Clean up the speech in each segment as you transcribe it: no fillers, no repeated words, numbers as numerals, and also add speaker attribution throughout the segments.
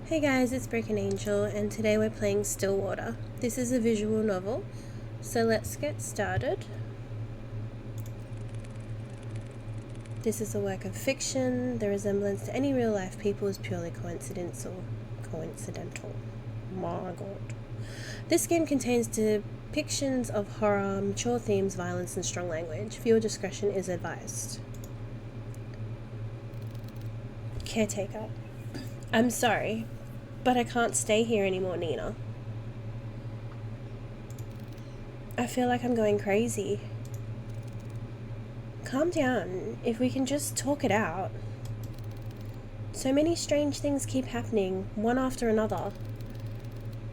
Speaker 1: Hey guys, it's Broken Angel, and today we're playing Stillwater. This is a visual novel, so let's get started. This is a work of fiction. The resemblance to any real-life people is purely coincidental. My god. This game contains depictions of horror, mature themes, violence, and strong language. Viewer discretion is advised. Caretaker. I'm sorry, but I can't stay here anymore, Nina. I feel like I'm going crazy. Calm down. If we can just talk it out. So many strange things keep happening, one after another.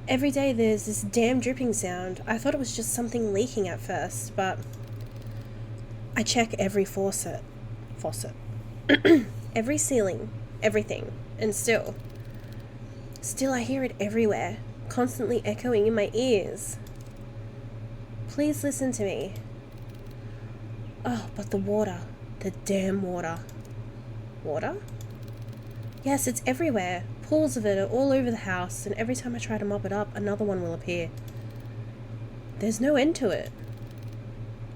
Speaker 1: Every day there's this damn dripping sound. I thought it was just something leaking at first, but I check every faucet. Every ceiling, everything, and still I hear it everywhere, constantly echoing in my ears. Please listen to me. Oh, but the water. The damn water. Water? Yes, it's everywhere. Pools of it are all over the house, and every time I try to mop it up, another one will appear. There's no end to it.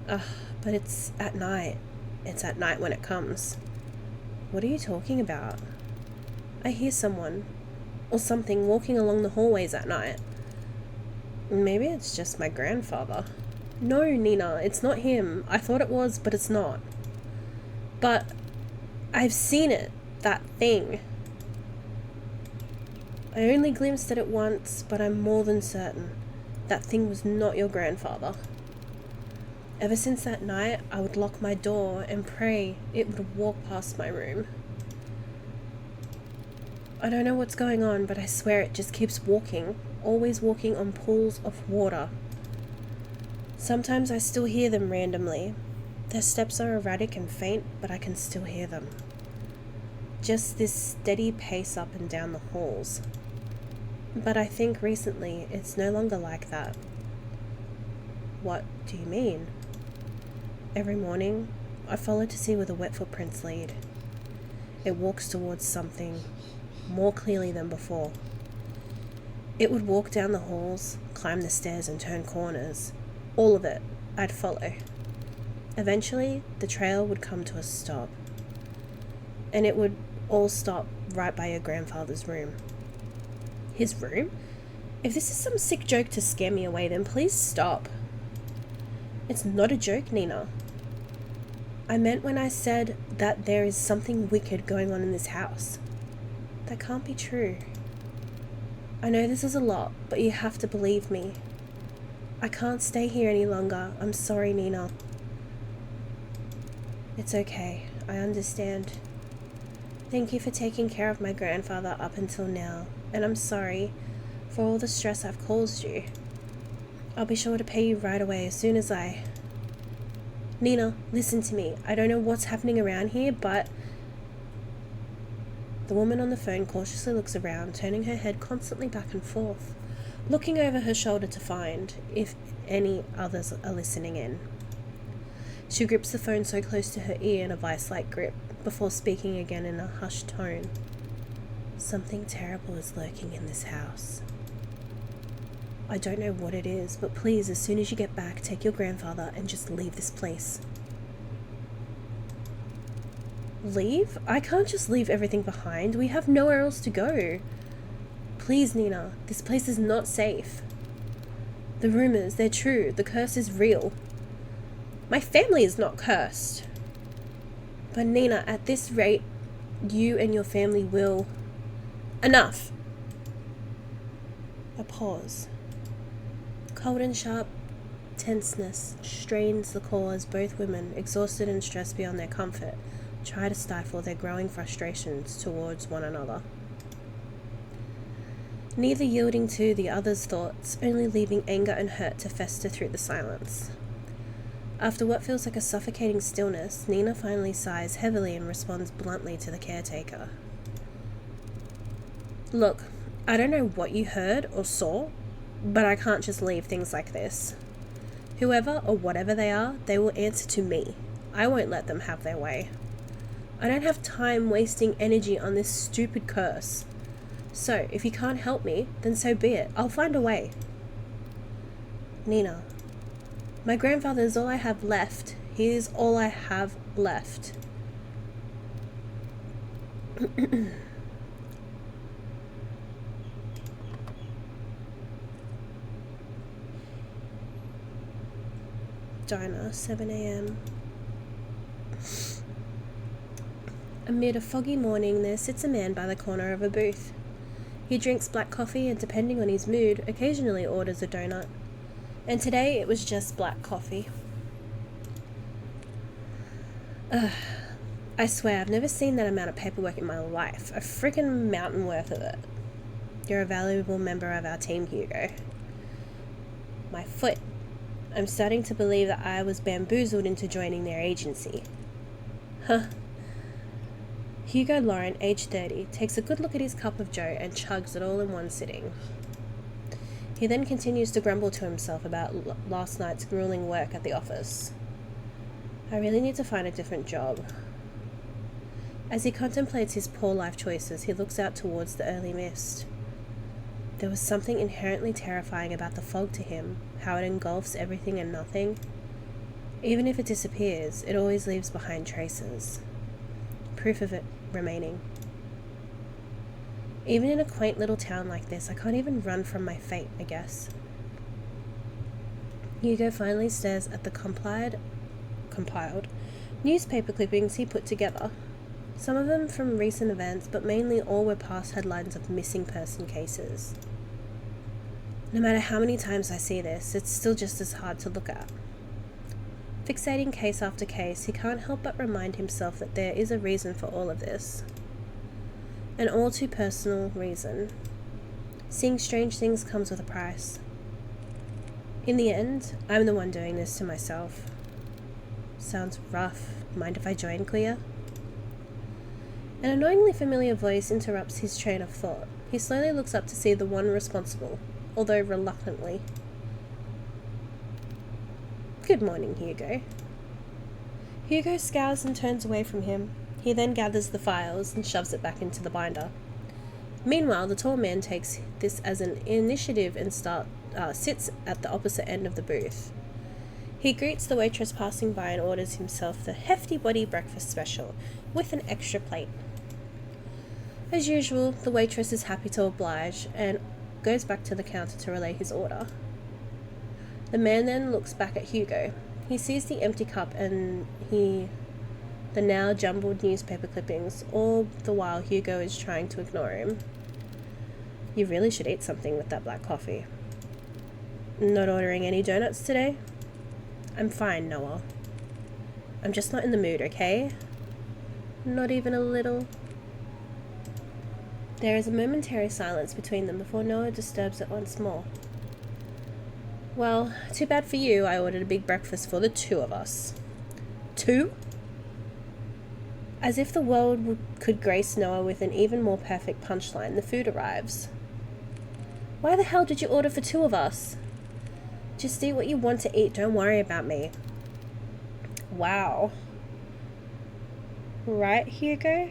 Speaker 1: But it's at night. It's at night when it comes. What are you talking about? I hear someone or something walking along the hallways at night. Maybe it's just my grandfather. No, Nina, it's not him. I thought it was, but it's not. But I've seen it, that thing. I only glimpsed at it once, but I'm more than certain that thing was not your grandfather. Ever since that night, I would lock my door and pray it would walk past my room. I don't know what's going on, but I swear it just keeps walking, always walking on pools of water. Sometimes I still hear them randomly. Their steps are erratic and faint, but I can still hear them. Just this steady pace up and down the halls. But I think recently it's no longer like that. What do you mean? Every morning, I follow to see where the wet footprints lead. It walks towards something more clearly than before. It would walk down the halls, climb the stairs and turn corners. All of it, I'd follow. Eventually, the trail would come to a stop. And it would all stop right by your grandfather's room. His room? If this is some sick joke to scare me away, then please stop. It's not a joke, Nina. I meant when I said that there is something wicked going on in this house. That can't be true. I know this is a lot, but you have to believe me. I can't stay here any longer. I'm sorry, Nina. It's okay. I understand. Thank you for taking care of my grandfather up until now, and I'm sorry for all the stress I've caused you. I'll be sure to pay you right away as soon as I... Nina, listen to me. I don't know what's happening around here, but... The woman on the phone cautiously looks around, turning her head constantly back and forth, looking over her shoulder to find if any others are listening in. She grips the phone so close to her ear in a vice-like grip, before speaking again in a hushed tone. Something terrible is lurking in this house. I don't know what it is, but please, as soon as you get back, take your grandfather and just leave this place. Leave? I can't just leave everything behind. We have nowhere else to go. Please, Nina, this place is not safe. The rumors, they're true. The curse is real. My family is not cursed. But Nina, at this rate, you and your family will... Enough! A pause. Cold and sharp tenseness strains the core as both women, exhausted and stressed beyond their comfort, try to stifle their growing frustrations towards one another. Neither yielding to the other's thoughts, only leaving anger and hurt to fester through the silence. After what feels like a suffocating stillness, Nina finally sighs heavily and responds bluntly to the caretaker. Look, I don't know what you heard or saw, but I can't just leave things like this. Whoever or whatever they are, they will answer to me. I won't let them have their way. I don't have time wasting energy on this stupid curse. So, if you can't help me, then so be it. I'll find a way. Nina. My grandfather is all I have left. He is all I have left. Diner, 7 a.m. Amid a foggy morning, there sits a man by the corner of a booth. He drinks black coffee and, depending on his mood, occasionally orders a donut. And today it was just black coffee. I swear, I've never seen that amount of paperwork in my life. A freaking mountain worth of it. You're a valuable member of our team, Hugo. My foot. I'm starting to believe that I was bamboozled into joining their agency. Huh. Hugo Lauren, age 30, takes a good look at his cup of joe and chugs it all in one sitting. He then continues to grumble to himself about last night's grueling work at the office. I really need to find a different job. As he contemplates his poor life choices, he looks out towards the early mist. There was something inherently terrifying about the fog to him, how it engulfs everything and nothing. Even if it disappears, it always leaves behind traces. Proof of it remaining. Even in a quaint little town like this, I can't even run from my fate, I guess. Hugo finally stares at the compiled newspaper clippings he put together. Some of them from recent events, but mainly all were past headlines of missing person cases. No matter how many times I see this, it's still just as hard to look at. Fixating case after case, he can't help but remind himself that there is a reason for all of this. An all too personal reason. Seeing strange things comes with a price. In the end, I'm the one doing this to myself. Sounds rough. Mind if I join, Clea? An annoyingly familiar voice interrupts his train of thought. He slowly looks up to see the one responsible, although reluctantly. Good morning, Hugo. Hugo scowls and turns away from him. He then gathers the files and shoves it back into the binder. Meanwhile, the tall man takes this as an initiative and sits at the opposite end of the booth. He greets the waitress passing by and orders himself the hefty body breakfast special with an extra plate. As usual, the waitress is happy to oblige and goes back to the counter to relay his order. The man then looks back at Hugo. He sees the empty cup and the now jumbled newspaper clippings, all the while Hugo is trying to ignore him. You really should eat something with that black coffee. Not ordering any donuts today? I'm fine, Noah. I'm just not in the mood, okay? Not even a little. There is a momentary silence between them before Noah disturbs it once more. Well, too bad for you, I ordered a big breakfast for the two of us. Two? As if the world could grace Noah with an even more perfect punchline, the food arrives. Why the hell did you order for two of us? Just eat what you want to eat, don't worry about me. Wow. Right, Hugo?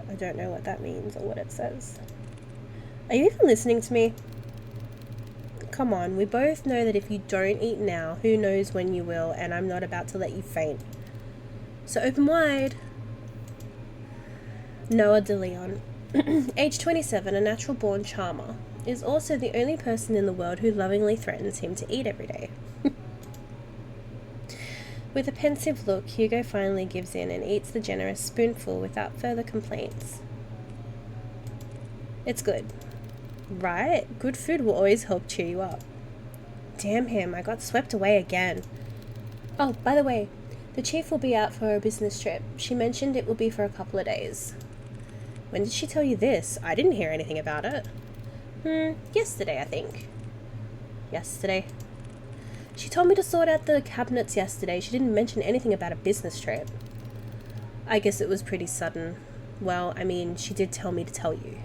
Speaker 1: I don't know what that means or what it says. Are you even listening to me? Come on, we both know that if you don't eat now, who knows when you will, and I'm not about to let you faint. So open wide. Noah DeLeon, age 27, a natural-born charmer, is also the only person in the world who lovingly threatens him to eat every day. With a pensive look, Hugo finally gives in and eats the generous spoonful without further complaints. It's good. Right? Good food will always help cheer you up. Damn him, I got swept away again. Oh, by the way, the chief will be out for a business trip. She mentioned it will be for a couple of days. When did she tell you this? I didn't hear anything about it. Yesterday, I think. Yesterday? She told me to sort out the cabinets yesterday. She didn't mention anything about a business trip. I guess it was pretty sudden. Well, I mean, she did tell me to tell you.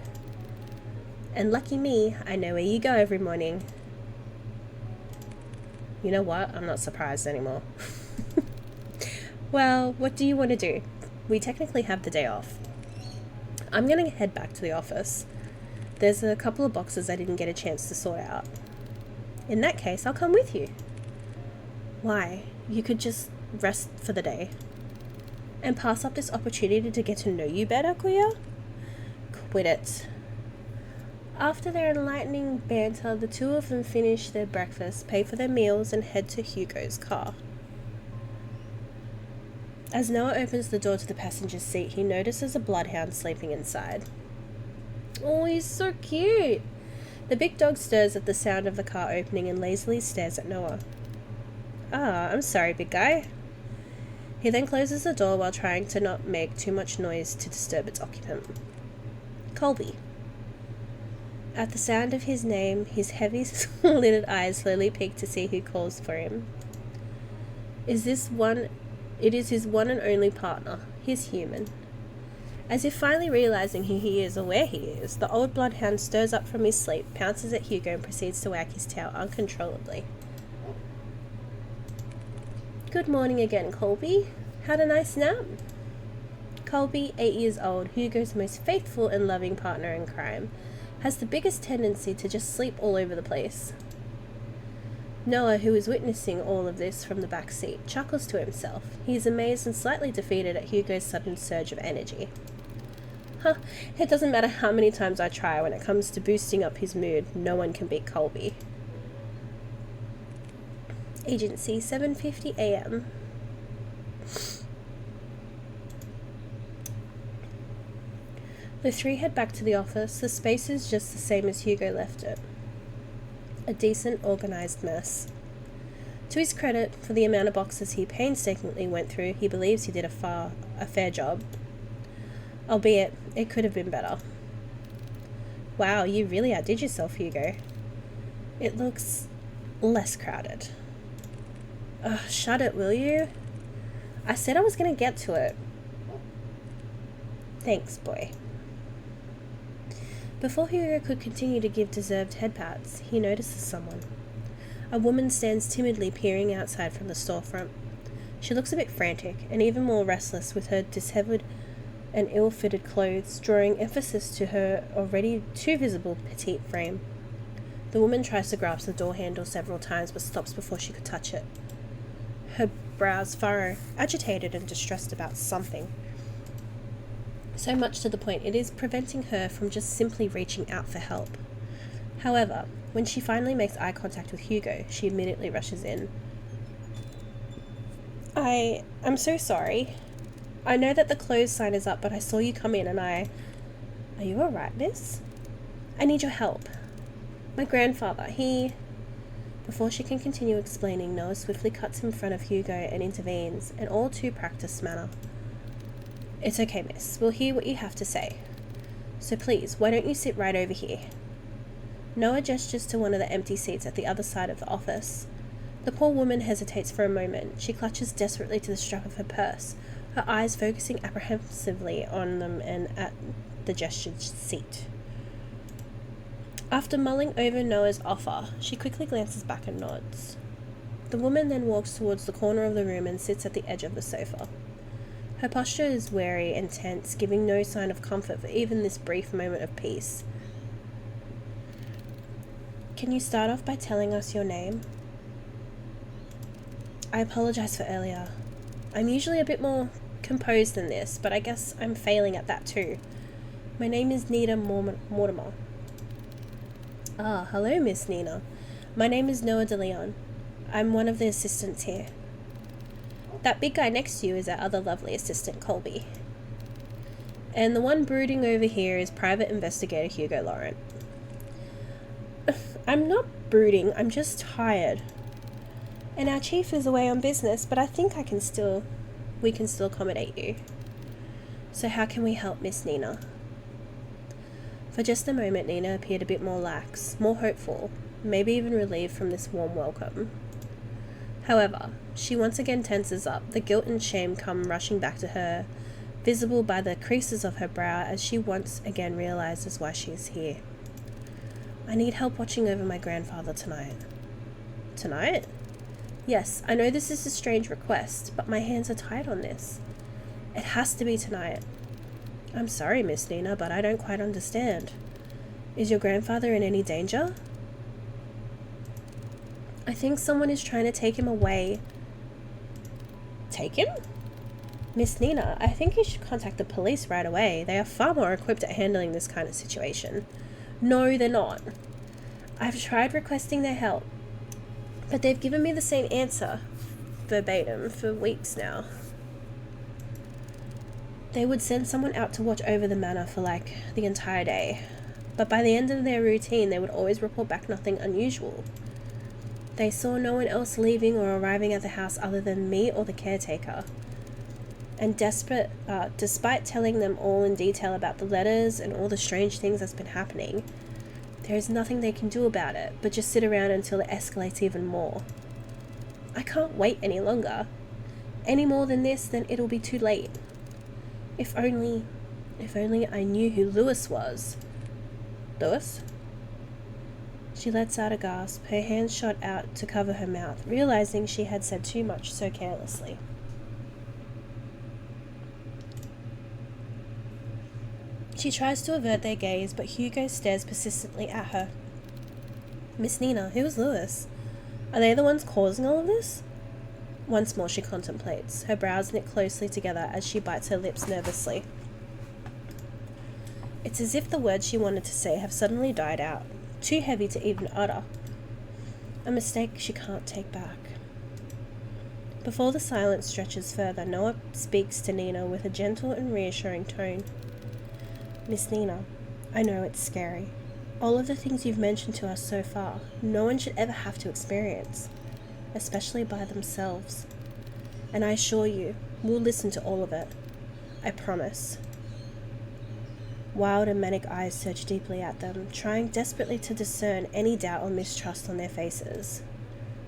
Speaker 1: And lucky me, I know where you go every morning. You know what? I'm not surprised anymore. Well, what do you want to do? We technically have the day off. I'm going to head back to the office. There's a couple of boxes I didn't get a chance to sort out. In that case, I'll come with you. Why? You could just rest for the day. And pass up this opportunity to get to know you better, Kuya? Quit it. After their enlightening banter, the two of them finish their breakfast, pay for their meals, and head to Hugo's car. As Noah opens the door to the passenger seat, he notices a bloodhound sleeping inside. Oh, he's so cute! The big dog stirs at the sound of the car opening and lazily stares at Noah. Ah, I'm sorry, big guy. He then closes the door while trying to not make too much noise to disturb its occupant. Colby. At the sound of his name, his heavy-lidded eyes slowly peek to see who calls for him. It is his one and only partner, his human. As if finally realizing who he is or where he is, the old bloodhound stirs up from his sleep, pounces at Hugo, and proceeds to wag his tail uncontrollably. Good morning again, Colby. Had a nice nap? Colby, 8 years old, Hugo's most faithful and loving partner in crime, has the biggest tendency to just sleep all over the place. Noah, who is witnessing all of this from the back seat, chuckles to himself. He is amazed and slightly defeated at Hugo's sudden surge of energy. It doesn't matter how many times I try, when it comes to boosting up his mood, no one can beat Colby. Agency, 7:50 a.m. The three head back to the office. The space is just the same as Hugo left it. A decent, organised mess. To his credit, for the amount of boxes he painstakingly went through, he believes he did a fair job. Albeit, it could have been better. Wow, you really outdid yourself, Hugo. It looks less crowded. Shut it, will you? I said I was going to get to it. Thanks, boy. Before Hugo could continue to give deserved head pats, he notices someone. A woman stands timidly peering outside from the storefront. She looks a bit frantic, and even more restless with her disheveled and ill-fitted clothes, drawing emphasis to her already too visible petite frame. The woman tries to grasp the door handle several times, but stops before she could touch it. Her brows furrow, agitated and distressed about something. So much to the point it is preventing her from just simply reaching out for help. However, when she finally makes eye contact with Hugo, she immediately rushes in. I'm so sorry. I know that the closed sign is up, but I saw you come in and Are you alright, miss? I need your help. My grandfather, Before she can continue explaining, Noah swiftly cuts in front of Hugo and intervenes, in all too practiced manner. It's okay, miss. We'll hear what you have to say. So please, why don't you sit right over here? Noah gestures to one of the empty seats at the other side of the office. The poor woman hesitates for a moment. She clutches desperately to the strap of her purse, her eyes focusing apprehensively on them and at the gestured seat. After mulling over Noah's offer, she quickly glances back and nods. The woman then walks towards the corner of the room and sits at the edge of the sofa. Her posture is wary and tense, giving no sign of comfort for even this brief moment of peace. Can you start off by telling us your name? I apologize for earlier. I'm usually a bit more composed than this, but I guess I'm failing at that too. My name is Nita Mortimer. Ah, hello, Miss Nina. My name is Noah DeLeon. I'm one of the assistants here. That big guy next to you is our other lovely assistant, Colby. And the one brooding over here is Private Investigator Hugo Laurent. I'm not brooding, I'm just tired. And our chief is away on business, but I think we can still accommodate you. So how can we help, Miss Nina? For just a moment, Nina appeared a bit more lax, more hopeful, maybe even relieved from this warm welcome. However, she once again tenses up, the guilt and shame come rushing back to her, visible by the creases of her brow as she once again realizes why she is here. I need help watching over my grandfather tonight. Tonight? Yes, I know this is a strange request, but my hands are tied on this. It has to be tonight. I'm sorry, Miss Nina, but I don't quite understand. Is your grandfather in any danger? I think someone is trying to take him away. Take him? Miss Nina, I think you should contact the police right away. They are far more equipped at handling this kind of situation. No, they're not. I've tried requesting their help, but they've given me the same answer, verbatim, for weeks now. They would send someone out to watch over the manor for like the entire day, but by the end of their routine they would always report back nothing unusual. They saw no one else leaving or arriving at the house other than me or the caretaker. And despite telling them all in detail about the letters and all the strange things that's been happening, there is nothing they can do about it but just sit around until it escalates even more. I can't wait any longer. Any more than this, then it'll be too late. If only I knew who Lewis was. Lewis? She lets out a gasp, her hands shot out to cover her mouth, realizing she had said too much so carelessly. She tries to avert their gaze, but Hugo stares persistently at her. Miss Nina, who is Lewis? Are they the ones causing all of this? Once more she contemplates, her brows knit closely together as she bites her lips nervously. It's as if the words she wanted to say have suddenly died out, too heavy to even utter. A mistake she can't take back. Before the silence stretches further, Noah speaks to Nina with a gentle and reassuring tone. Miss Nina, I know it's scary. All of the things you've mentioned to us so far, no one should ever have to experience, especially by themselves. And I assure you, we'll listen to all of it. I promise. Wild and manic eyes search deeply at them, trying desperately to discern any doubt or mistrust on their faces.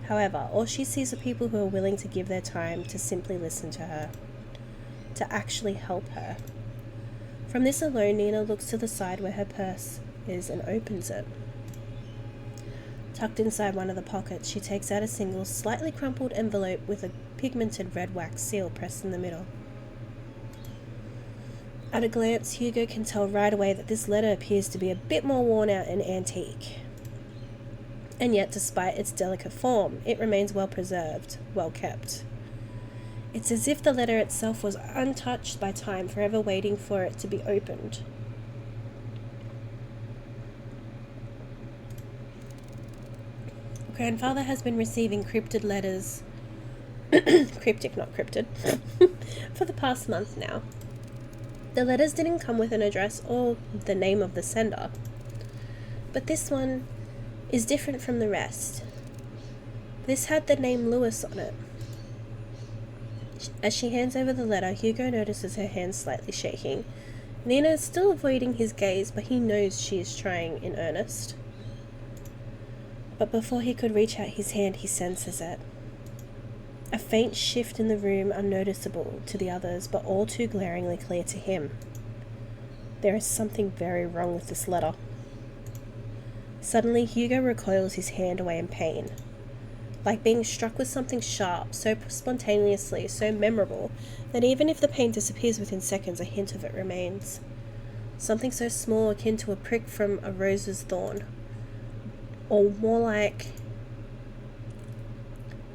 Speaker 1: However, all she sees are people who are willing to give their time to simply listen to her, to actually help her. From this alone, Nina looks to the side where her purse is and opens it. Tucked inside one of the pockets, she takes out a single, slightly crumpled envelope with a pigmented red wax seal pressed in the middle. At a glance, Hugo can tell right away that this letter appears to be a bit more worn out and antique. And yet, despite its delicate form, it remains well preserved, well kept. It's as if the letter itself was untouched by time, forever waiting for it to be opened. Grandfather has been receiving cryptic letters, cryptic, not cryptid, for the past month now. The letters didn't come with an address or the name of the sender, but this one is different from the rest. This had the name Lewis on it. As she hands over the letter, Hugo notices her hands slightly shaking. Nina is still avoiding his gaze, but he knows she is trying in earnest. But before he could reach out his hand, he senses it. A faint shift in the room, unnoticeable to the others, but all too glaringly clear to him. There is something very wrong with this letter. Suddenly, Hugo recoils his hand away in pain. Like being struck with something sharp, so spontaneously, so memorable, that even if the pain disappears within seconds, a hint of it remains. Something so small, akin to a prick from a rose's thorn. Or more like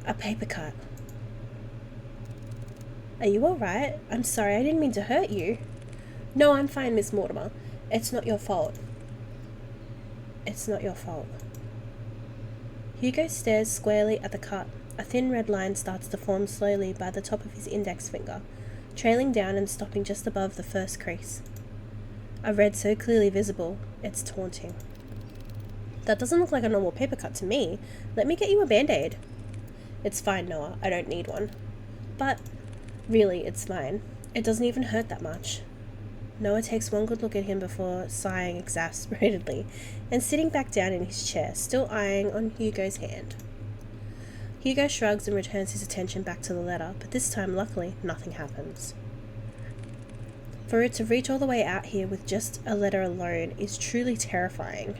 Speaker 1: a paper cut. Are you alright? I'm sorry, I didn't mean to hurt you. No, I'm fine, Miss Mortimer. It's not your fault. It's not your fault. Hugo stares squarely at the cut. A thin red line starts to form slowly by the top of his index finger, trailing down and stopping just above the first crease. A red so clearly visible, it's taunting. That doesn't look like a normal paper cut to me. Let me get you a band-aid. It's fine, Noah. I don't need one. But really, it's fine. It doesn't even hurt that much. Noah takes one good look at him before sighing exasperatedly and sitting back down in his chair, still eyeing on Hugo's hand. Hugo shrugs and returns his attention back to the letter, but this time, luckily, nothing happens. For it to reach all the way out here with just a letter alone is truly terrifying.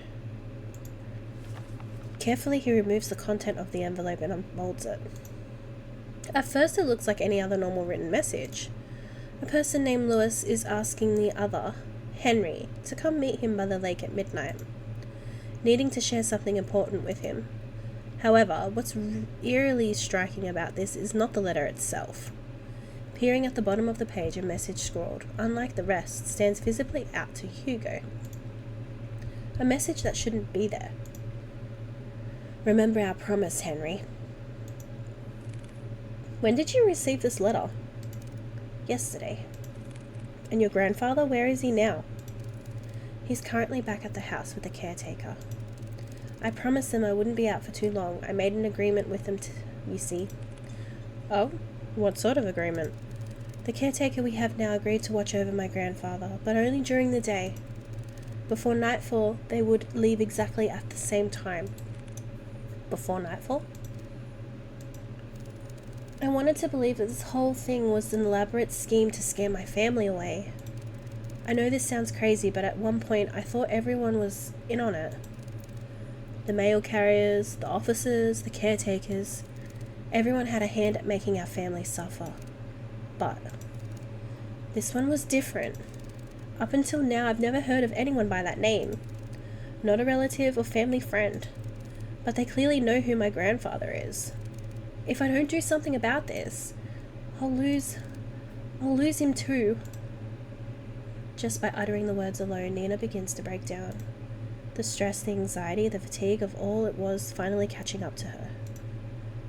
Speaker 1: Carefully, he removes the content of the envelope and unfolds it. At first, it looks like any other normal written message. A person named Lewis is asking the other, Henry, to come meet him by the lake at midnight. needing to share something important with him. However, what's eerily striking about this is not the letter itself. Peering at the bottom of the page, a message scrawled, unlike the rest, stands visibly out to Hugo. A message that shouldn't be there. Remember our promise, Henry. When did you receive this letter? Yesterday. And your grandfather, where is he now? He's currently back at the house with the caretaker. I promised them I wouldn't be out for too long. I made an agreement with them you see. Oh? What sort of agreement? The caretaker we have now agreed to watch over my grandfather, but only during the day. Before nightfall, they would leave exactly at the same time. Before nightfall? I wanted to believe that this whole thing was an elaborate scheme to scare my family away. I know this sounds crazy, but at one point I thought everyone was in on it. The mail carriers, the officers, the caretakers, everyone had a hand at making our family suffer. But this one was different. Up until now, I've never heard of anyone by that name. Not a relative or family friend. But they clearly know who my grandfather is. If I don't do something about this, I'll lose him too. Just by uttering the words alone, Nina begins to break down. The stress, the anxiety, the fatigue of all it was finally catching up to her.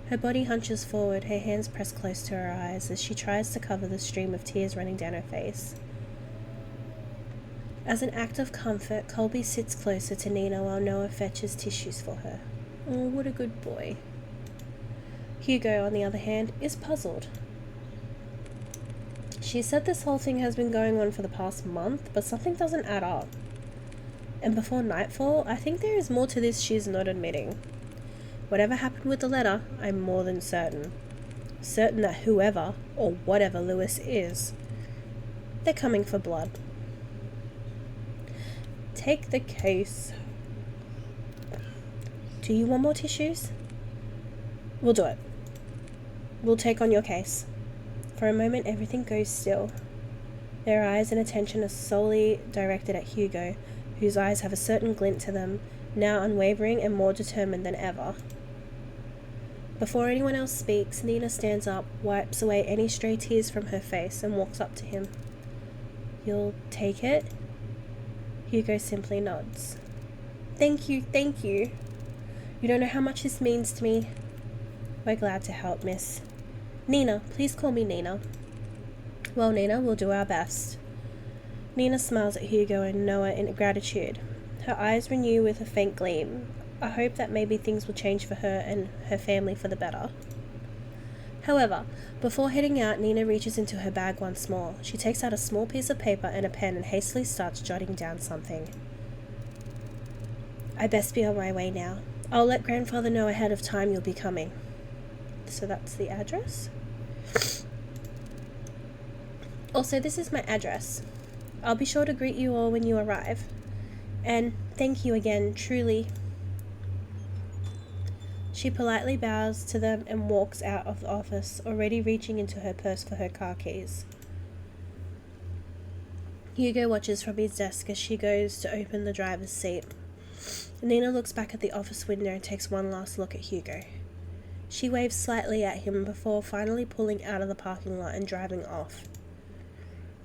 Speaker 1: Her body hunches forward, her hands pressed close to her eyes as she tries to cover the stream of tears running down her face. As an act of comfort, Colby sits closer to Nina while Noah fetches tissues for her. Oh, what a good boy. Hugo, on the other hand, is puzzled. She said this whole thing has been going on for the past month, but something doesn't add up. And before nightfall, I think there is more to this she's not admitting. Whatever happened with the letter, I'm more than certain. Certain that whoever, or whatever Lewis is, they're coming for blood. Take the case. Do you want more tissues? We'll do it. We'll take on your case. For a moment, everything goes still. Their eyes and attention are solely directed at Hugo, whose eyes have a certain glint to them, now unwavering and more determined than ever. Before anyone else speaks, Nina stands up, wipes away any stray tears from her face, and walks up to him. You'll take it? Hugo simply nods. Thank you, thank you. You don't know how much this means to me. We're glad to help, miss. Nina, please call me Nina. Well, Nina, we'll do our best. Nina smiles at Hugo and Noah in gratitude. Her eyes renew with a faint gleam. I hope that maybe things will change for her and her family for the better. However, before heading out, Nina reaches into her bag once more. She takes out a small piece of paper and a pen and hastily starts jotting down something. I best be on my way now. I'll let Grandfather know ahead of time you'll be coming. So that's the address? Also, this is my address. I'll be sure to greet you all when you arrive. And thank you again, truly. She politely bows to them and walks out of the office, already reaching into her purse for her car keys. Hugo watches from his desk as she goes to open the driver's seat. Nina looks back at the office window and takes one last look at Hugo. She waves slightly at him before finally pulling out of the parking lot and driving off.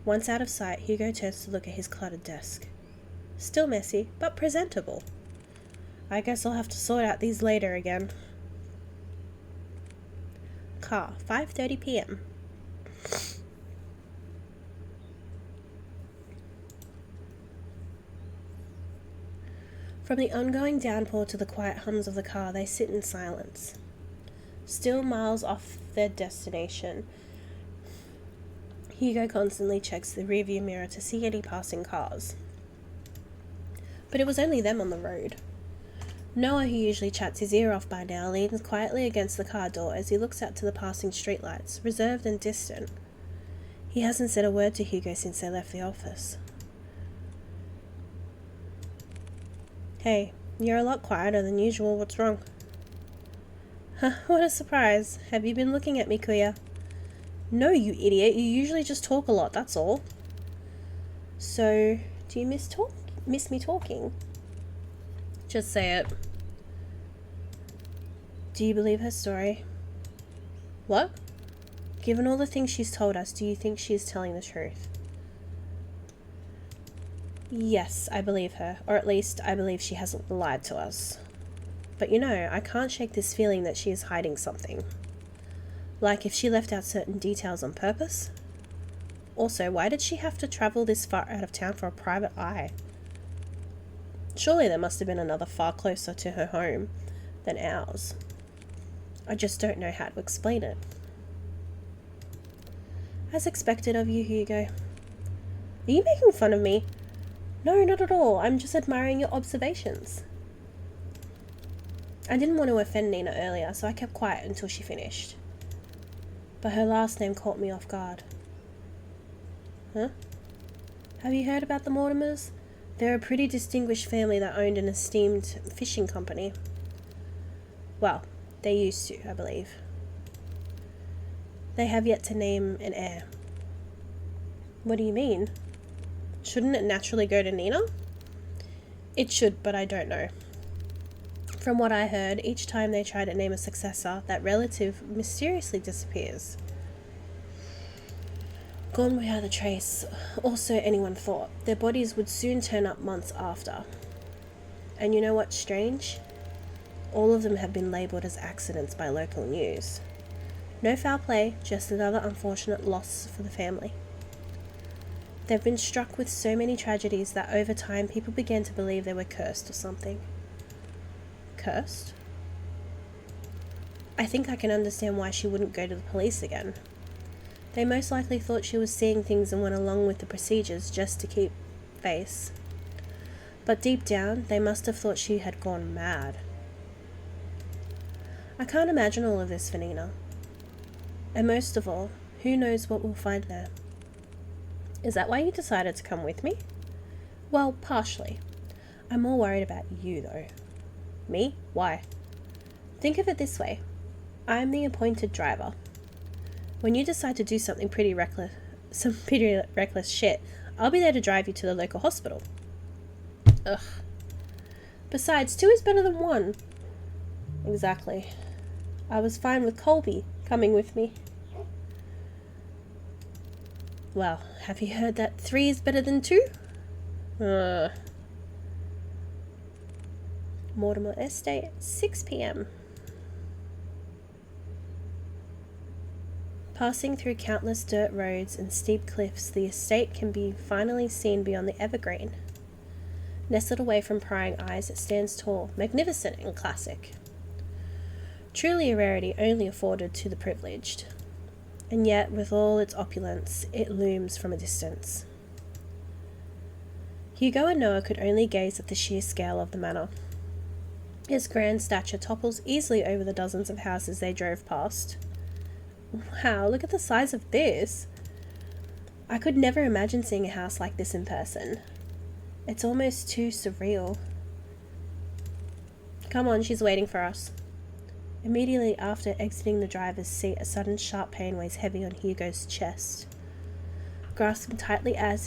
Speaker 1: Once out of sight, Hugo turns to look at his cluttered desk. Still messy, but presentable. I guess I'll have to sort out these later again. Car, 5:30 p.m. From the ongoing downpour to the quiet hums of the car, they sit in silence. Still miles off their destination, Hugo constantly checks the rearview mirror to see any passing cars. But it was only them on the road. Noah, who usually chats his ear off by now, leans quietly against the car door as he looks out to the passing streetlights, reserved and distant. He hasn't said a word to Hugo since they left the office. Hey, you're a lot quieter than usual. What's wrong? Huh, what a surprise. Have you been looking at me, Kuya? No, you idiot. You usually just talk a lot, that's all. So, do you miss me talking? Just say it. Do you believe her story? What? Given all the things she's told us, do you think she is telling the truth? Yes, I believe her, or at least I believe she hasn't lied to us. But you know, I can't shake this feeling that she is hiding something. Like if she left out certain details on purpose? Also, why did she have to travel this far out of town for a private eye? Surely there must have been another far closer to her home than ours. I just don't know how to explain it. As expected of you, Hugo. Are you making fun of me? No, not at all. I'm just admiring your observations. I didn't want to offend Nina earlier, so I kept quiet until she finished. But her last name caught me off guard. Huh? Have you heard about the Mortimers? They're a pretty distinguished family that owned an esteemed fishing company. Well, they used to, I believe. They have yet to name an heir. What do you mean? Shouldn't it naturally go to Nina? It should, but I don't know. From what I heard, each time they try to name a successor, that relative mysteriously disappears. Gone without a trace, or so anyone thought. Their bodies would soon turn up months after. And you know what's strange? All of them have been labelled as accidents by local news. No foul play, just another unfortunate loss for the family. They've been struck with so many tragedies that over time people began to believe they were cursed or something. Cursed? I think I can understand why she wouldn't go to the police again. They most likely thought she was seeing things and went along with the procedures just to keep face. But deep down, they must have thought she had gone mad. I can't imagine all of this for Nina. And most of all, who knows what we'll find there? Is that why you decided to come with me? Well, partially. I'm more worried about you, though. Me? Why? Think of it this way. I'm the appointed driver. When you decide to do something pretty reckless shit, I'll be there to drive you to the local hospital. Ugh. Besides, 2 is better than 1. Exactly. I was fine with Colby coming with me. Well, have you heard that 3 is better than 2? Mortimer Estate, 6 p.m. Passing through countless dirt roads and steep cliffs, the estate can be finally seen beyond the evergreen. Nestled away from prying eyes, it stands tall, magnificent and classic. Truly a rarity only afforded to the privileged. And yet, with all its opulence, it looms from a distance. Hugo and Noah could only gaze at the sheer scale of the manor. Its grand stature topples easily over the dozens of houses they drove past. Wow, look at the size of this. I could never imagine seeing a house like this in person. It's almost too surreal. Come on, she's waiting for us. Immediately after exiting the driver's seat, a sudden sharp pain weighs heavy on Hugo's chest. Grasping tightly at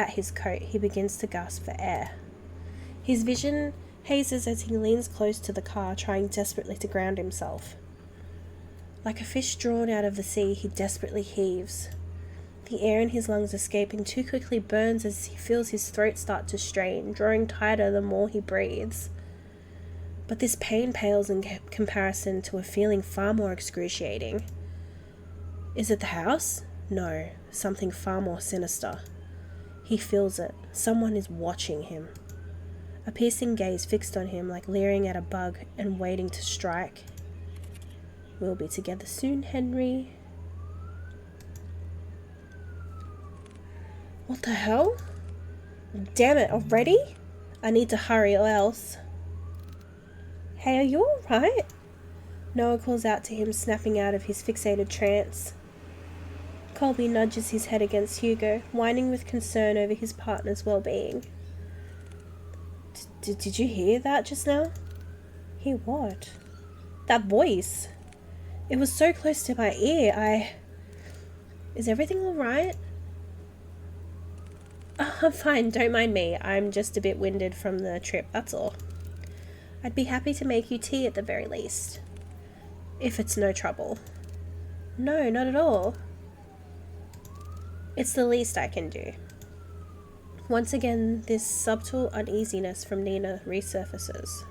Speaker 1: his coat, he begins to gasp for air. His vision hazes as he leans close to the car, trying desperately to ground himself. Like a fish drawn out of the sea, he desperately heaves. The air in his lungs escaping too quickly burns as he feels his throat start to strain, drawing tighter the more he breathes. But this pain pales in comparison to a feeling far more excruciating. Is it the house? No, something far more sinister. He feels it. Someone is watching him. A piercing gaze fixed on him like leering at a bug and waiting to strike. We'll be together soon, Henry. What the hell? Damn it, already? I need to hurry or else. Hey, are you alright? Noah calls out to him, snapping out of his fixated trance. Colby nudges his head against Hugo, whining with concern over his partner's well-being. Did you hear that just now? Hear what? That voice. It was so close to my ear, Is everything alright? Oh, I'm fine, don't mind me. I'm just a bit winded from the trip, that's all. I'd be happy to make you tea at the very least. If it's no trouble. No, not at all. It's the least I can do. Once again, this subtle uneasiness from Nina resurfaces.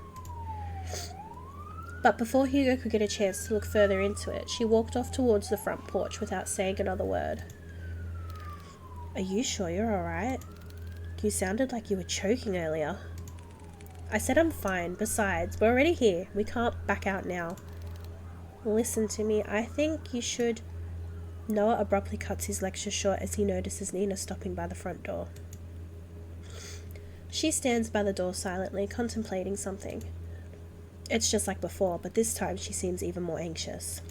Speaker 1: But before Hugo could get a chance to look further into it, she walked off towards the front porch without saying another word. Are you sure you're alright? You sounded like you were choking earlier. I said I'm fine. Besides, we're already here. We can't back out now. Listen to me. I think you should... Noah abruptly cuts his lecture short as he notices Nina stopping by the front door. She stands by the door silently, contemplating something. It's just like before, but this time she seems even more anxious.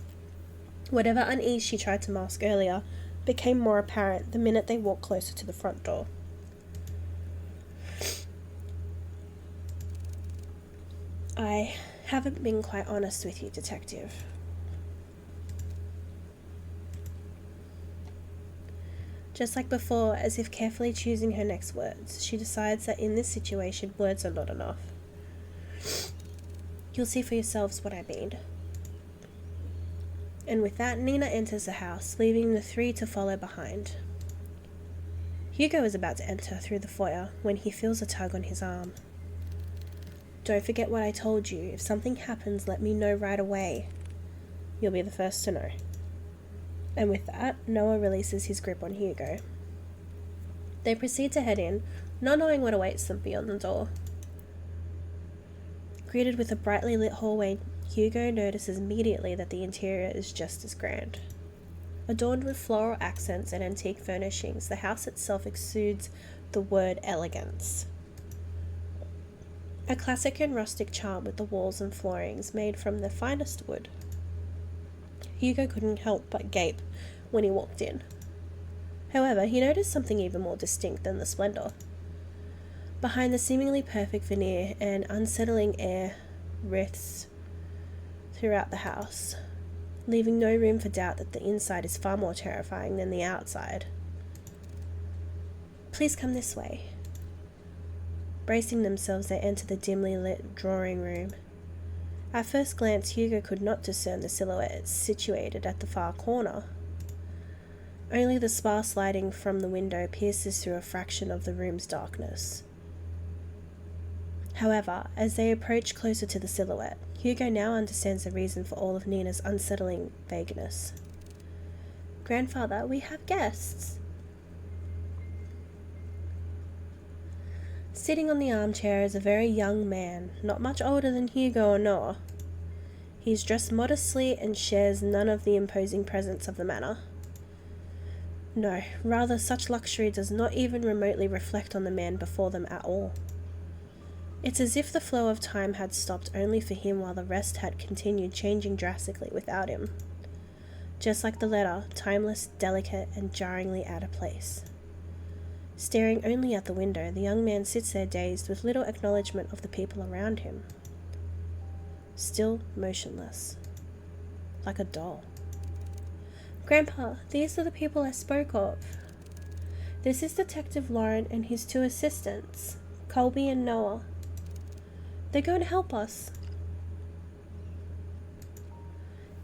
Speaker 1: Whatever unease she tried to mask earlier became more apparent the minute they walked closer to the front door. I haven't been quite honest with you, Detective. Just like before, as if carefully choosing her next words, she decides that in this situation, words are not enough. You'll see for yourselves what I mean. And with that, Nina enters the house, leaving the three to follow behind. Hugo is about to enter through the foyer when he feels a tug on his arm. Don't forget what I told you. If something happens, let me know right away. You'll be the first to know. And with that, Noah releases his grip on Hugo. They proceed to head in, not knowing what awaits them beyond the door. Greeted with a brightly lit hallway, Hugo notices immediately that the interior is just as grand. Adorned with floral accents and antique furnishings, the house itself exudes the word elegance. A classic and rustic charm with the walls and floorings made from the finest wood. Hugo couldn't help but gape when he walked in. However, he noticed something even more distinct than the splendor. Behind the seemingly perfect veneer, an unsettling air wreathes throughout the house, leaving no room for doubt that the inside is far more terrifying than the outside. Please come this way. Bracing themselves, they enter the dimly lit drawing room. At first glance, Hugo could not discern the silhouette situated at the far corner. Only the sparse lighting from the window pierces through a fraction of the room's darkness. However, as they approach closer to the silhouette, Hugo now understands the reason for all of Nina's unsettling vagueness. Grandfather, we have guests. Sitting on the armchair is a very young man, not much older than Hugo or Noah. He's dressed modestly and shares none of the imposing presence of the manor. No, rather such luxury does not even remotely reflect on the man before them at all. It's as if the flow of time had stopped only for him while the rest had continued changing drastically without him. Just like the letter, timeless, delicate, and jarringly out of place. Staring only at the window, the young man sits there dazed with little acknowledgement of the people around him. Still motionless. Like a doll. Grandpa, these are the people I spoke of. This is Detective Lauren and his two assistants, Colby and Noah. They're going to help us.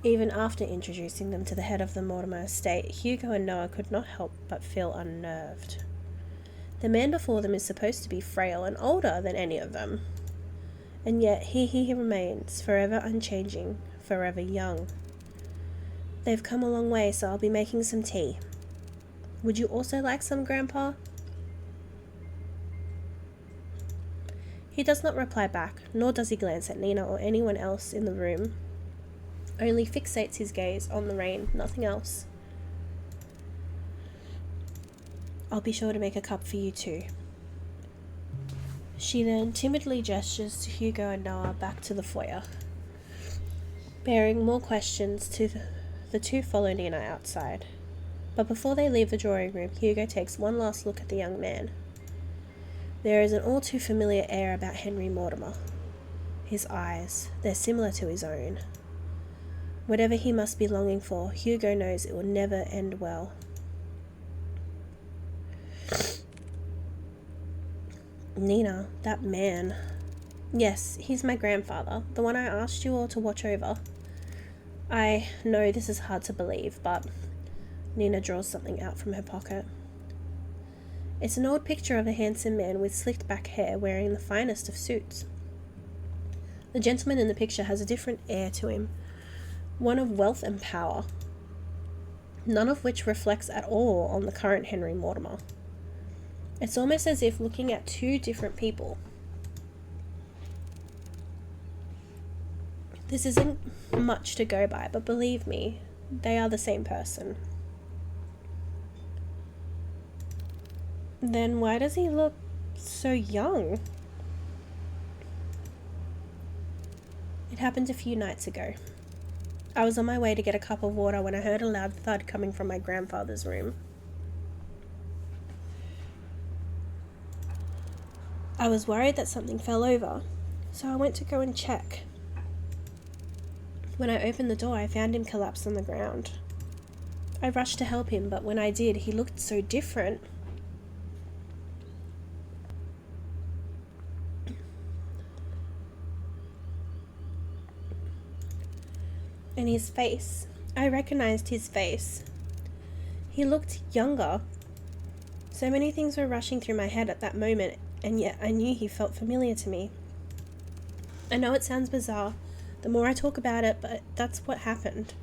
Speaker 1: Even after introducing them to the head of the Mortimer estate, Hugo and Noah could not help but feel unnerved. The man before them is supposed to be frail and older than any of them. And yet here he remains, forever unchanging, forever young. They've come a long way, so I'll be making some tea. Would you also like some, Grandpa? He does not reply back, nor does he glance at Nina or anyone else in the room. Only fixates his gaze on the rain, nothing else. I'll be sure to make a cup for you too. She then timidly gestures to Hugo and Noah back to the foyer. Bearing more questions, the two follow Nina outside. But before they leave the drawing room, Hugo takes one last look at the young man. There is an all too familiar air about Henry Mortimer. His eyes, they're similar to his own. Whatever he must be longing for, Hugo knows it will never end well. Nina, that man. Yes, he's my grandfather, the one I asked you all to watch over. I know this is hard to believe, but Nina draws something out from her pocket. It's an old picture of a handsome man with slicked back hair wearing the finest of suits. The gentleman in the picture has a different air to him, one of wealth and power, none of which reflects at all on the current Henry Mortimer. It's almost as if looking at two different people. This isn't much to go by, but believe me, they are the same person. Then why does he look so young? It happened a few nights ago. I was on my way to get a cup of water when I heard a loud thud coming from my grandfather's room. I was worried that something fell over, so I went to go and check. When I opened the door, I found him collapsed on the ground. I rushed to help him, but when I did, he looked so different. And his face. I recognized his face. He looked younger. So many things were rushing through my head at that moment, and yet I knew he felt familiar to me. I know it sounds bizarre, the more I talk about it, but that's what happened.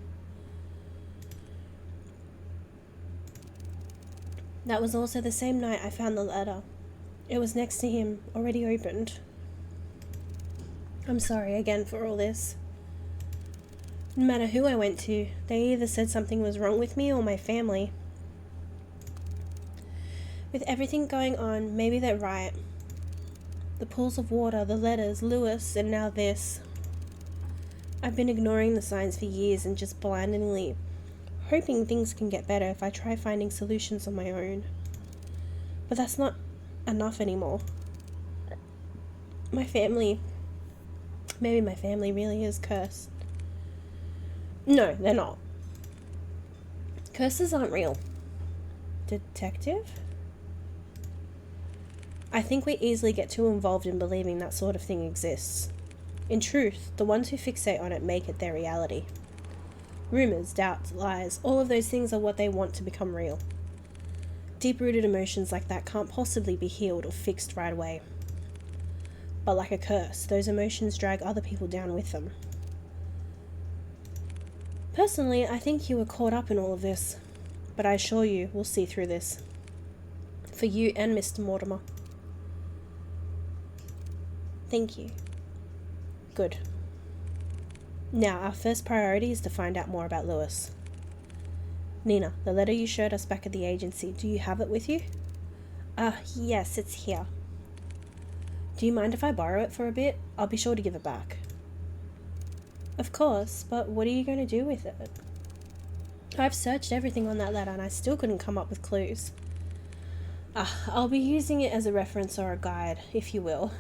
Speaker 1: That was also the same night I found the letter. It was next to him, already opened. I'm sorry again for all this. No matter who I went to, they either said something was wrong with me or my family. With everything going on, maybe they're right. The pools of water, the letters, Lewis, and now this. I've been ignoring the signs for years and just blindly hoping things can get better if I try finding solutions on my own. But that's not enough anymore. Maybe my family really is cursed. No, they're not. Curses aren't real. Detective? I think we easily get too involved in believing that sort of thing exists. In truth, the ones who fixate on it make it their reality. Rumors, doubts, lies, all of those things are what they want to become real. Deep-rooted emotions like that can't possibly be healed or fixed right away. But like a curse, those emotions drag other people down with them. Personally, I think you were caught up in all of this, but I assure you we'll see through this. For you and Mr. Mortimer. Thank you. Good. Now, our first priority is to find out more about Lewis. Nina, the letter you showed us back at the agency, do you have it with you? Yes, it's here. Do you mind if I borrow it for a bit? I'll be sure to give it back. Of course, but what are you going to do with it? I've searched everything on that letter and I still couldn't come up with clues. I'll be using it as a reference or a guide, if you will.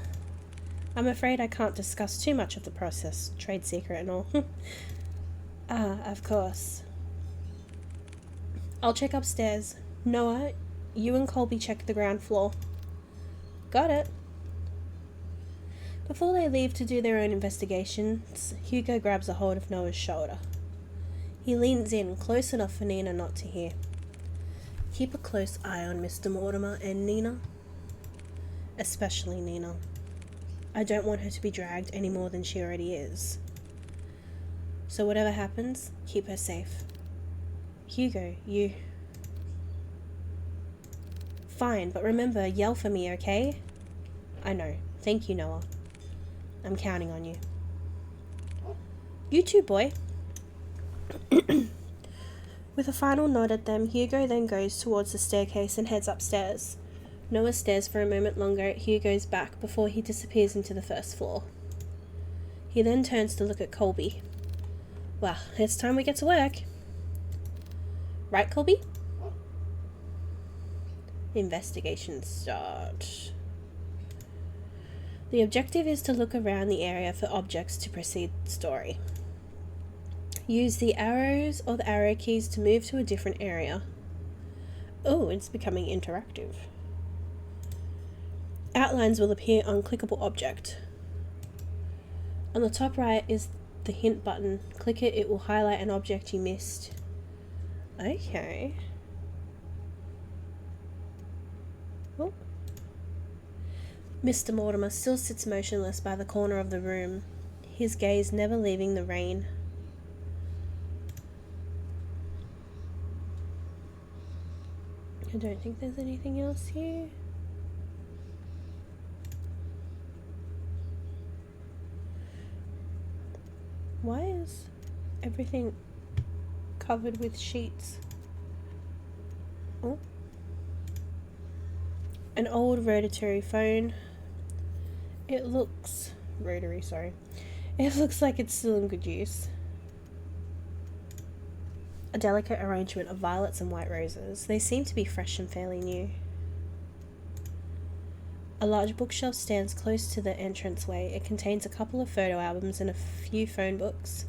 Speaker 1: I'm afraid I can't discuss too much of the process, trade secret and all. Of course. I'll check upstairs. Noah, you and Colby check the ground floor. Got it. Before they leave to do their own investigations, Hugo grabs a hold of Noah's shoulder. He leans in, close enough for Nina not to hear. Keep a close eye on Mr. Mortimer and Nina. Especially Nina. I don't want her to be dragged any more than she already is. So whatever happens, keep her safe. Hugo, you... Fine, but remember, yell for me, okay? I know. Thank you, Noah. I'm counting on you. You too, boy. With a final nod at them, Hugo then goes towards the staircase and heads upstairs. Noah stares for a moment longer at Hugo's back before he disappears into the first floor. He then turns to look at Colby. Well, it's time we get to work. Right, Colby? Investigation start. The objective is to look around the area for objects to proceed the story. Use the arrows or the arrow keys to move to a different area. Oh, it's becoming interactive. Outlines will appear on clickable object. On the top right is the hint button. Click it, it will highlight an object you missed. Okay. Oh. Mr. Mortimer still sits motionless by the corner of the room, his gaze never leaving the rain. I don't think there's anything else here. Why is everything covered with sheets? Oh. An old rotary phone. It looks... Rotary, sorry. It looks like it's still in good use. A delicate arrangement of violets and white roses. They seem to be fresh and fairly new. A large bookshelf stands close to the entranceway. It contains a couple of photo albums and a few phone books.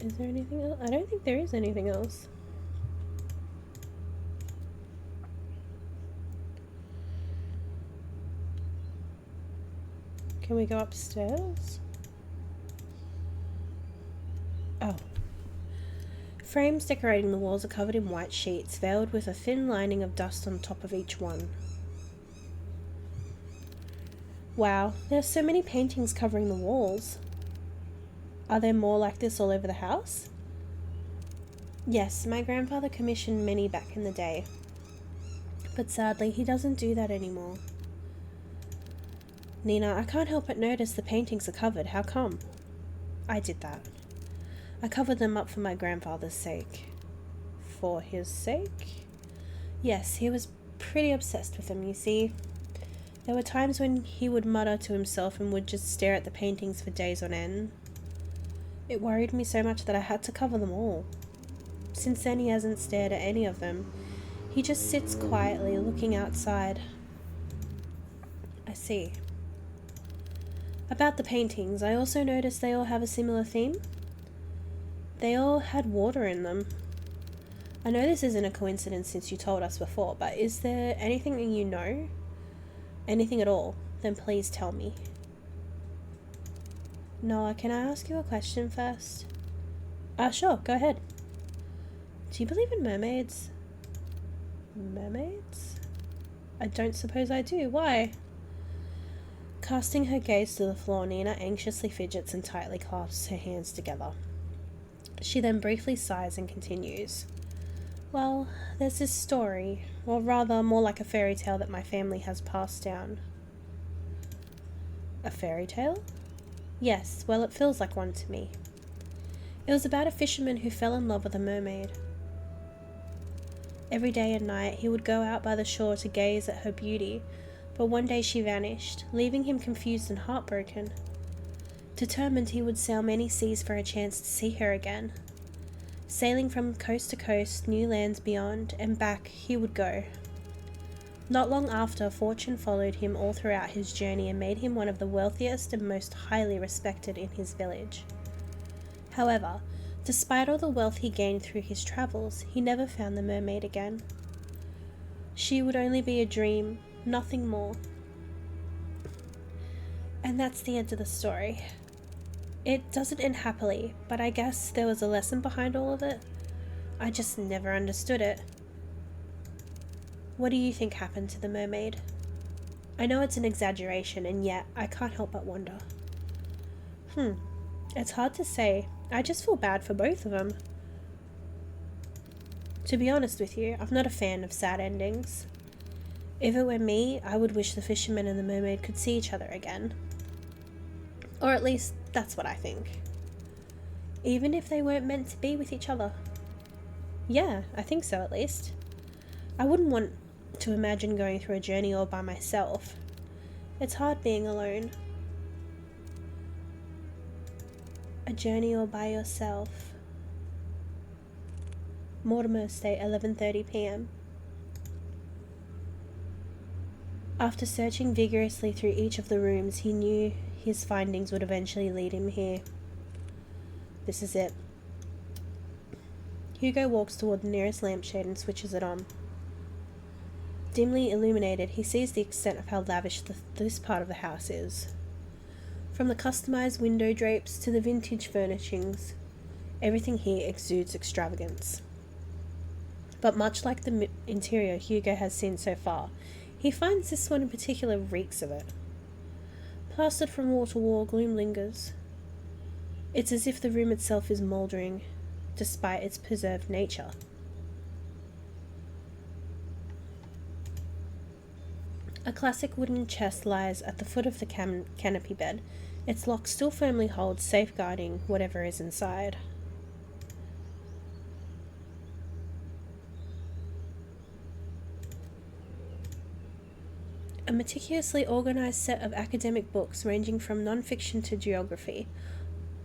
Speaker 1: Is there anything else? I don't think there is anything else. Can we go upstairs? Oh. Frames decorating the walls are covered in white sheets, veiled with a thin lining of dust on top of each one. Wow, there are so many paintings covering the walls. Are there more like this all over the house? Yes, my grandfather commissioned many back in the day. But sadly, he doesn't do that anymore. Nina, I can't help but notice the paintings are covered. How come? I did that. I covered them up for my grandfather's sake. For his sake? Yes, he was pretty obsessed with them, you see. There were times when he would mutter to himself and would just stare at the paintings for days on end. It worried me so much that I had to cover them all. Since then, he hasn't stared at any of them. He just sits quietly, looking outside. I see. About the paintings, I also noticed they all have a similar theme. They all had water in them. I know this isn't a coincidence since you told us before, but is there anything that you know? Anything at all? Then please tell me. Noah, can I ask you a question first? Sure, go ahead. Do you believe in mermaids? Mermaids? I don't suppose I do. Why? Casting her gaze to the floor, Nina anxiously fidgets and tightly clasps her hands together. She then briefly sighs and continues. Well, there's this story, or rather more like a fairy tale that my family has passed down. A fairy tale? Yes, well, it feels like one to me. It was about a fisherman who fell in love with a mermaid. Every day and night he would go out by the shore to gaze at her beauty, but one day she vanished, leaving him confused and heartbroken. Determined, he would sail many seas for a chance to see her again. Sailing from coast to coast, new lands beyond, and back he would go. Not long after, fortune followed him all throughout his journey and made him one of the wealthiest and most highly respected in his village. However, despite all the wealth he gained through his travels, he never found the mermaid again. She would only be a dream, nothing more. And that's the end of the story. It doesn't end happily, but I guess there was a lesson behind all of it. I just never understood it. What do you think happened to the mermaid? I know it's an exaggeration, and yet I can't help but wonder. It's hard to say. I just feel bad for both of them. To be honest with you, I'm not a fan of sad endings. If it were me, I would wish the fisherman and the mermaid could see each other again. Or at least, that's what I think. Even if they weren't meant to be with each other. Yeah, I think so at least. I wouldn't want to imagine going through a journey all by myself. It's hard being alone. A journey all by yourself. Mortimer Estate, 11:30 p.m. After searching vigorously through each of the rooms, he knew his findings would eventually lead him here. This is it. Hugo walks toward the nearest lampshade and switches it on. Dimly illuminated, he sees the extent of how lavish this part of the house is. From the customized window drapes to the vintage furnishings, everything here exudes extravagance. But much like the interior Hugo has seen so far, he finds this one in particular reeks of it. Plastered from wall to wall, gloom lingers. It's as if the room itself is mouldering, despite its preserved nature. A classic wooden chest lies at the foot of the canopy bed. Its lock still firmly holds, safeguarding whatever is inside. A meticulously organised set of academic books ranging from non-fiction to geography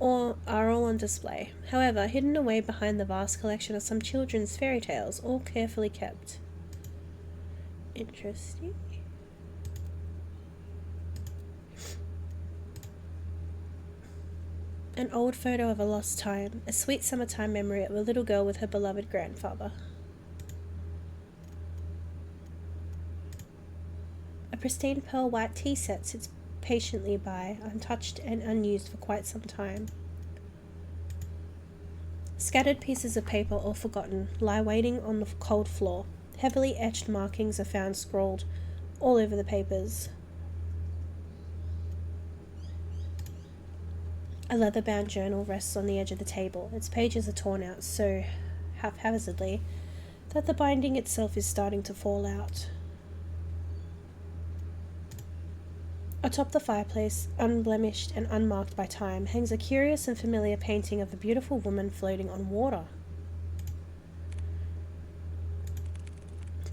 Speaker 1: are all on display. However, hidden away behind the vast collection are some children's fairy tales, all carefully kept. Interesting. An old photo of a lost time, a sweet summertime memory of a little girl with her beloved grandfather. A pristine pearl white tea set sits patiently by, untouched and unused for quite some time. Scattered pieces of paper, all forgotten, lie waiting on the cold floor. Heavily etched markings are found scrawled all over the papers. A leather-bound journal rests on the edge of the table. Its pages are torn out so haphazardly that the binding itself is starting to fall out. Atop the fireplace, unblemished and unmarked by time, hangs a curious and familiar painting of a beautiful woman floating on water.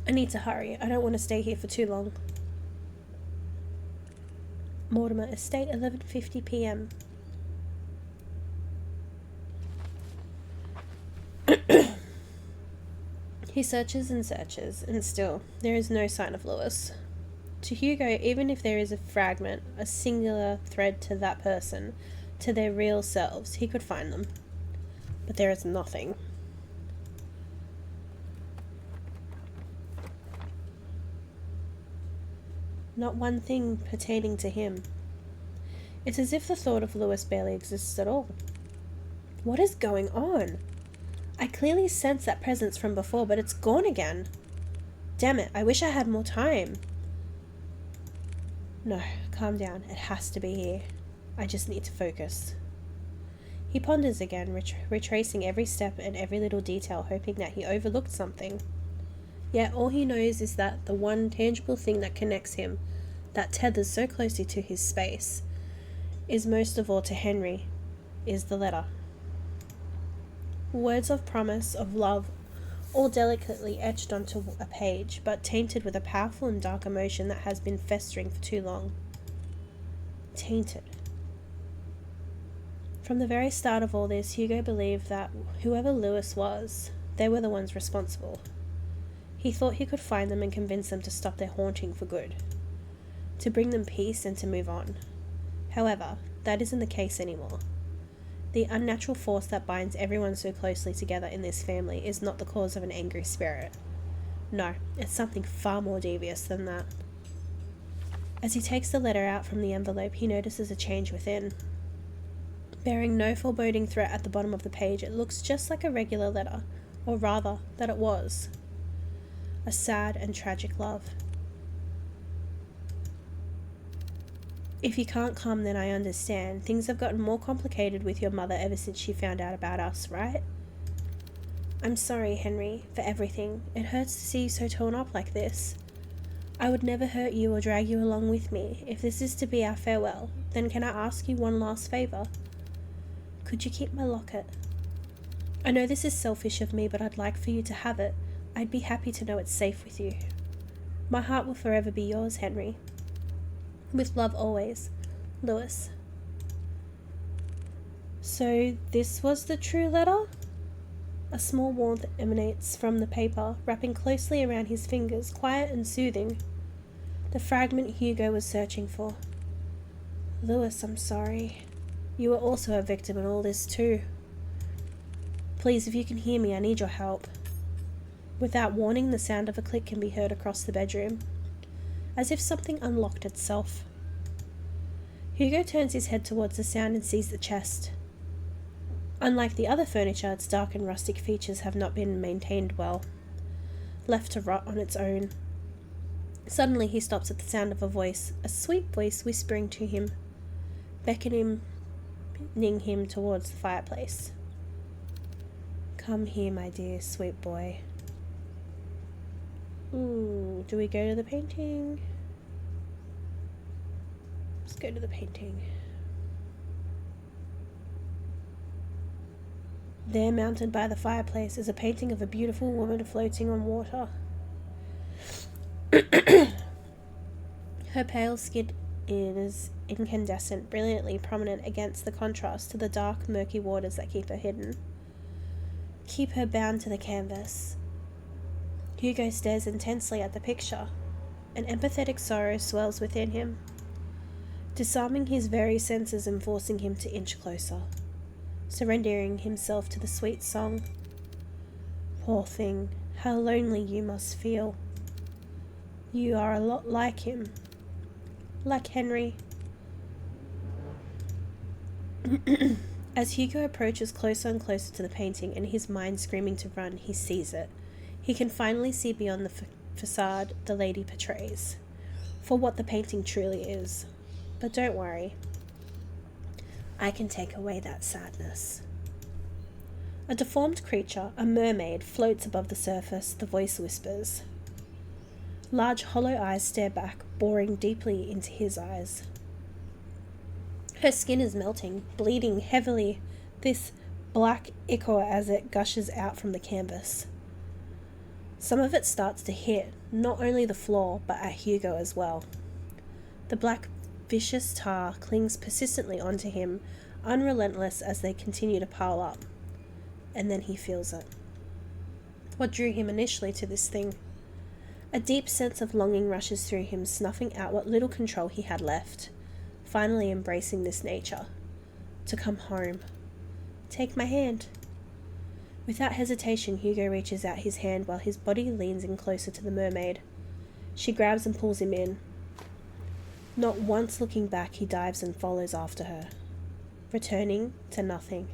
Speaker 1: I need to hurry. I don't want to stay here for too long. Mortimer Estate, 11:50 p.m. He searches, and still, there is no sign of Lewis. To Hugo, even if there is a fragment, a singular thread to that person, to their real selves, he could find them. But there is nothing. Not one thing pertaining to him. It's as if the thought of Lewis barely exists at all. What is going on? I clearly sense that presence from before, but it's gone again. Damn it, I wish I had more time. No, calm down. It has to be here. I just need to focus. He ponders again, retracing every step and every little detail, hoping that he overlooked something. Yet all he knows is that the one tangible thing that connects him, that tethers so closely to his space, is most of all to Henry, is the letter. Words of promise, of love, all delicately etched onto a page, but tainted with a powerful and dark emotion that has been festering for too long. Tainted. From the very start of all this, Hugo believed that whoever Lewis was, they were the ones responsible. He thought he could find them and convince them to stop their haunting for good, to bring them peace and to move on. However, that isn't the case anymore. The unnatural force that binds everyone so closely together in this family is not the cause of an angry spirit. No, it's something far more devious than that. As he takes the letter out from the envelope, he notices a change within. Bearing no foreboding threat at the bottom of the page, it looks just like a regular letter, or rather, that it was. A sad and tragic love. If you can't come, then I understand. Things have gotten more complicated with your mother ever since she found out about us, right? I'm sorry, Henry, for everything. It hurts to see you so torn up like this. I would never hurt you or drag you along with me. If this is to be our farewell, then can I ask you one last favour? Could you keep my locket? I know this is selfish of me, but I'd like for you to have it. I'd be happy to know it's safe with you. My heart will forever be yours, Henry. With love always, Lewis. So this was the true letter? A small warmth emanates from the paper, wrapping closely around his fingers, quiet and soothing. The fragment Hugo was searching for. Lewis, I'm sorry. You were also a victim in all this too. Please, if you can hear me, I need your help. Without warning, the sound of a click can be heard across the bedroom, as if something unlocked itself. Hugo turns his head towards the sound and sees the chest. Unlike the other furniture, its dark and rustic features have not been maintained well, left to rot on its own. Suddenly he stops at the sound of a sweet voice whispering to him, beckoning him towards the fireplace. Come here, my dear sweet boy. Ooh, do we go to the painting? Let's go to the painting. There, mounted by the fireplace, is a painting of a beautiful woman floating on water. Her pale skin is incandescent, brilliantly prominent against the contrast to the dark, murky waters that keep her hidden. Keep her bound to the canvas. Hugo stares intensely at the picture. An empathetic sorrow swells within him, disarming his very senses and forcing him to inch closer, surrendering himself to the sweet song. Poor thing, how lonely you must feel. You are a lot like him. Like Henry. As Hugo approaches closer and closer to the painting and his mind screaming to run, he sees it. He can finally see beyond the facade the lady portrays, for what the painting truly is. But don't worry. I can take away that sadness. A deformed creature, a mermaid, floats above the surface, the voice whispers. Large hollow eyes stare back, boring deeply into his eyes. Her skin is melting, bleeding heavily, this black ichor as it gushes out from the canvas. Some of it starts to hit, not only the floor, but at Hugo as well. The black, vicious tar clings persistently onto him, unrelentless as they continue to pile up. And then he feels it. What drew him initially to this thing? A deep sense of longing rushes through him, snuffing out what little control he had left, finally embracing this nature. To come home. Take my hand. Without hesitation, Hugo reaches out his hand while his body leans in closer to the mermaid. She grabs and pulls him in. Not once looking back, he dives and follows after her, returning to nothing.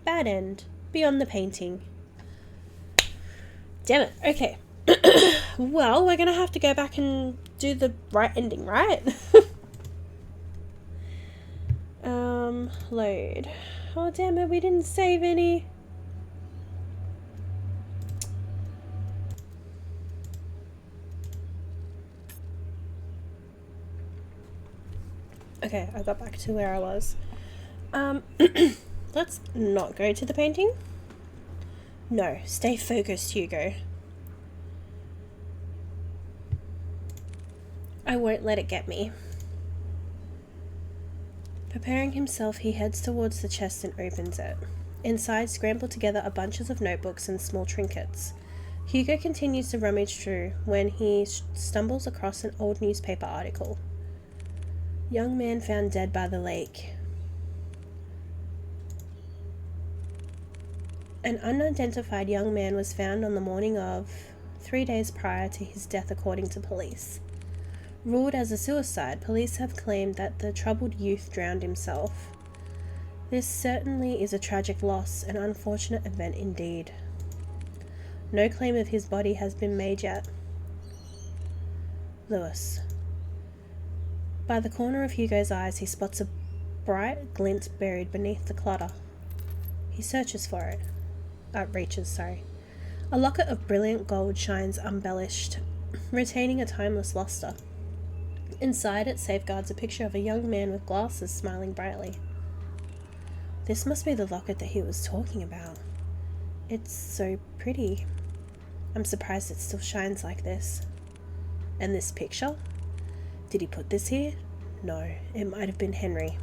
Speaker 1: Bad end. Beyond the painting. Damn it. Okay. Well, we're gonna have to go back and do the right ending, right? Load. Oh, damn it, we didn't save any. Okay, I got back to where I was. Let's not go to the painting. No, stay focused, Hugo. I won't let it get me. Preparing himself, he heads towards the chest and opens it. Inside, scramble together a bunches of notebooks and small trinkets. Hugo continues to rummage through when he stumbles across an old newspaper article. Young man found dead by the lake. An unidentified young man was found on the morning of 3 days prior to his death, according to police. Ruled as a suicide, police have claimed that the troubled youth drowned himself. This certainly is a tragic loss, an unfortunate event indeed. No claim of his body has been made yet. Lewis. By the corner of Hugo's eyes, he spots a bright glint buried beneath the clutter. He searches for it. Reaches. A locket of brilliant gold shines embellished, retaining a timeless luster. Inside it safeguards a picture of a young man with glasses smiling brightly. This must be the locket that he was talking about. It's so pretty. I'm surprised it still shines like this. And this picture? Did he put this here? No, it might have been Henry.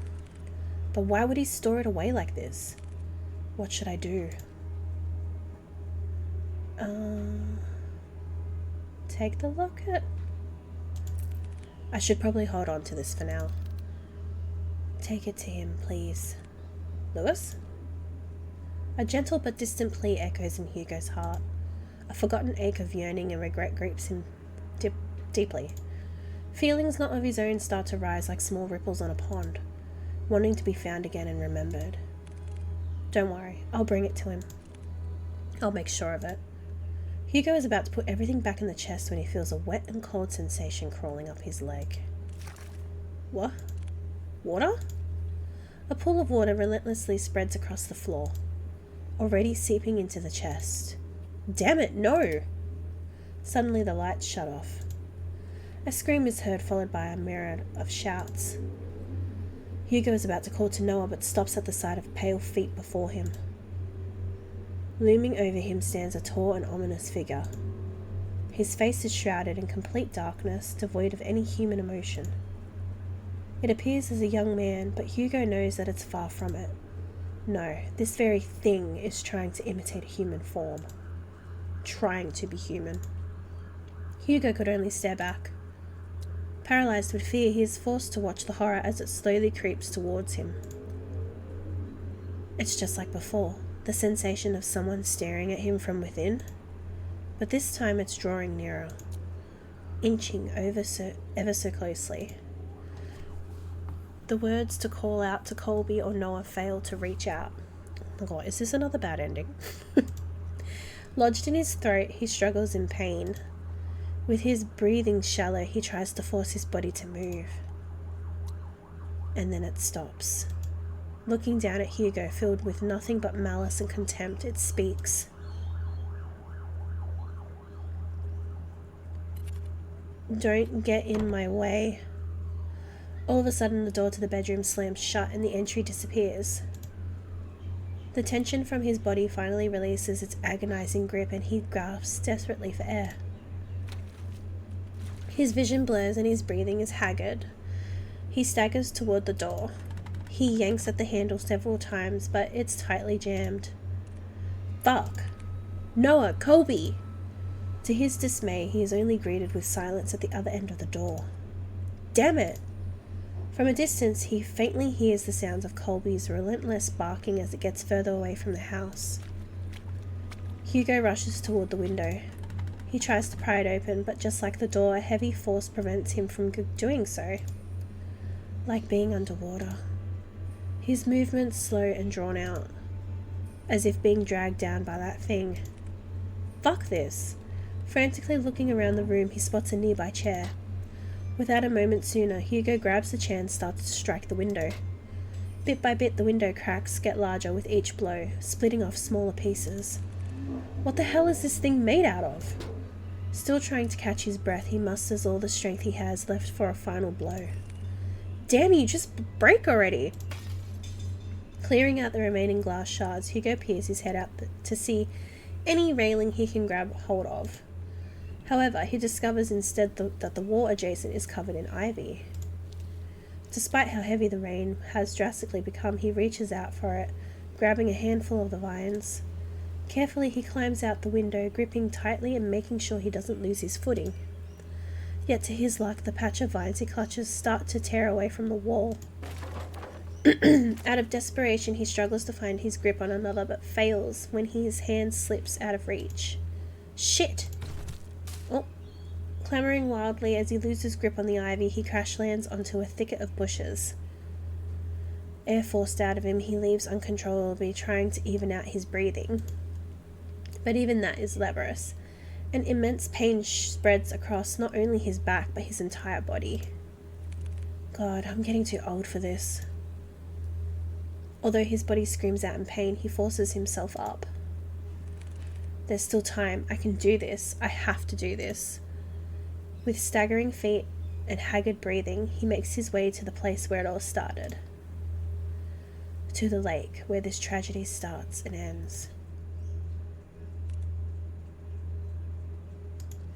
Speaker 1: But why would he store it away like this? What should I do? Take the locket. I should probably hold on to this for now. Take it to him, please. Lewis? A gentle but distant plea echoes in Hugo's heart. A forgotten ache of yearning and regret grips him deeply. Feelings not of his own start to rise like small ripples on a pond, wanting to be found again and remembered. Don't worry, I'll bring it to him. I'll make sure of it. Hugo is about to put everything back in the chest when he feels a wet and cold sensation crawling up his leg. What? Water? A pool of water relentlessly spreads across the floor, already seeping into the chest. Damn it, no! Suddenly the lights shut off. A scream is heard, followed by a myriad of shouts. Hugo is about to call to Noah, but stops at the sight of pale feet before him. Looming over him stands a tall and ominous figure. His face is shrouded in complete darkness, devoid of any human emotion. It appears as a young man, but Hugo knows that it's far from it. No, this very thing is trying to imitate a human form. Trying to be human. Hugo could only stare back. Paralyzed with fear, he is forced to watch the horror as it slowly creeps towards him. It's just like before, the sensation of someone staring at him from within, but this time it's drawing nearer, inching ever so closely. The words to call out to Colby or Noah fail to reach out. Oh God, is this another bad ending? Lodged in his throat, he struggles in pain. With his breathing shallow, he tries to force his body to move. And then it stops. Looking down at Hugo, filled with nothing but malice and contempt, it speaks. Don't get in my way. All of a sudden, the door to the bedroom slams shut and the entry disappears. The tension from his body finally releases its agonizing grip and he gasps desperately for air. His vision blurs and his breathing is haggard. He staggers toward the door. He yanks at the handle several times, but it's tightly jammed. Fuck! Noah! Colby! To his dismay, he is only greeted with silence at the other end of the door. Damn it! From a distance, he faintly hears the sounds of Colby's relentless barking as it gets further away from the house. Hugo rushes toward the window. He tries to pry it open, but just like the door, a heavy force prevents him from doing so. Like being underwater. His movements slow and drawn out, as if being dragged down by that thing. Fuck this! Frantically looking around the room, he spots a nearby chair. Without a moment sooner, Hugo grabs the chair and starts to strike the window. Bit by bit, the window cracks get larger with each blow, splitting off smaller pieces. What the hell is this thing made out of? Still trying to catch his breath, he musters all the strength he has left for a final blow. Damn you, just break already! Clearing out the remaining glass shards, Hugo peers his head out to see any railing he can grab hold of. However, he discovers instead that the wall adjacent is covered in ivy. Despite how heavy the rain has drastically become, he reaches out for it, grabbing a handful of the vines. Carefully, he climbs out the window, gripping tightly and making sure he doesn't lose his footing. Yet to his luck, the patch of vines he clutches start to tear away from the wall. Out of desperation, he struggles to find his grip on another, but fails when his hand slips out of reach. Shit! Oh. Clamoring wildly as he loses grip on the ivy, he crash lands onto a thicket of bushes. Air forced out of him, he leaves uncontrollably, trying to even out his breathing. But even that is laborious. An immense pain spreads across not only his back, but his entire body. God, I'm getting too old for this. Although his body screams out in pain, he forces himself up. There's still time. I can do this. I have to do this. With staggering feet and haggard breathing, he makes his way to the place where it all started. To the lake, where this tragedy starts and ends.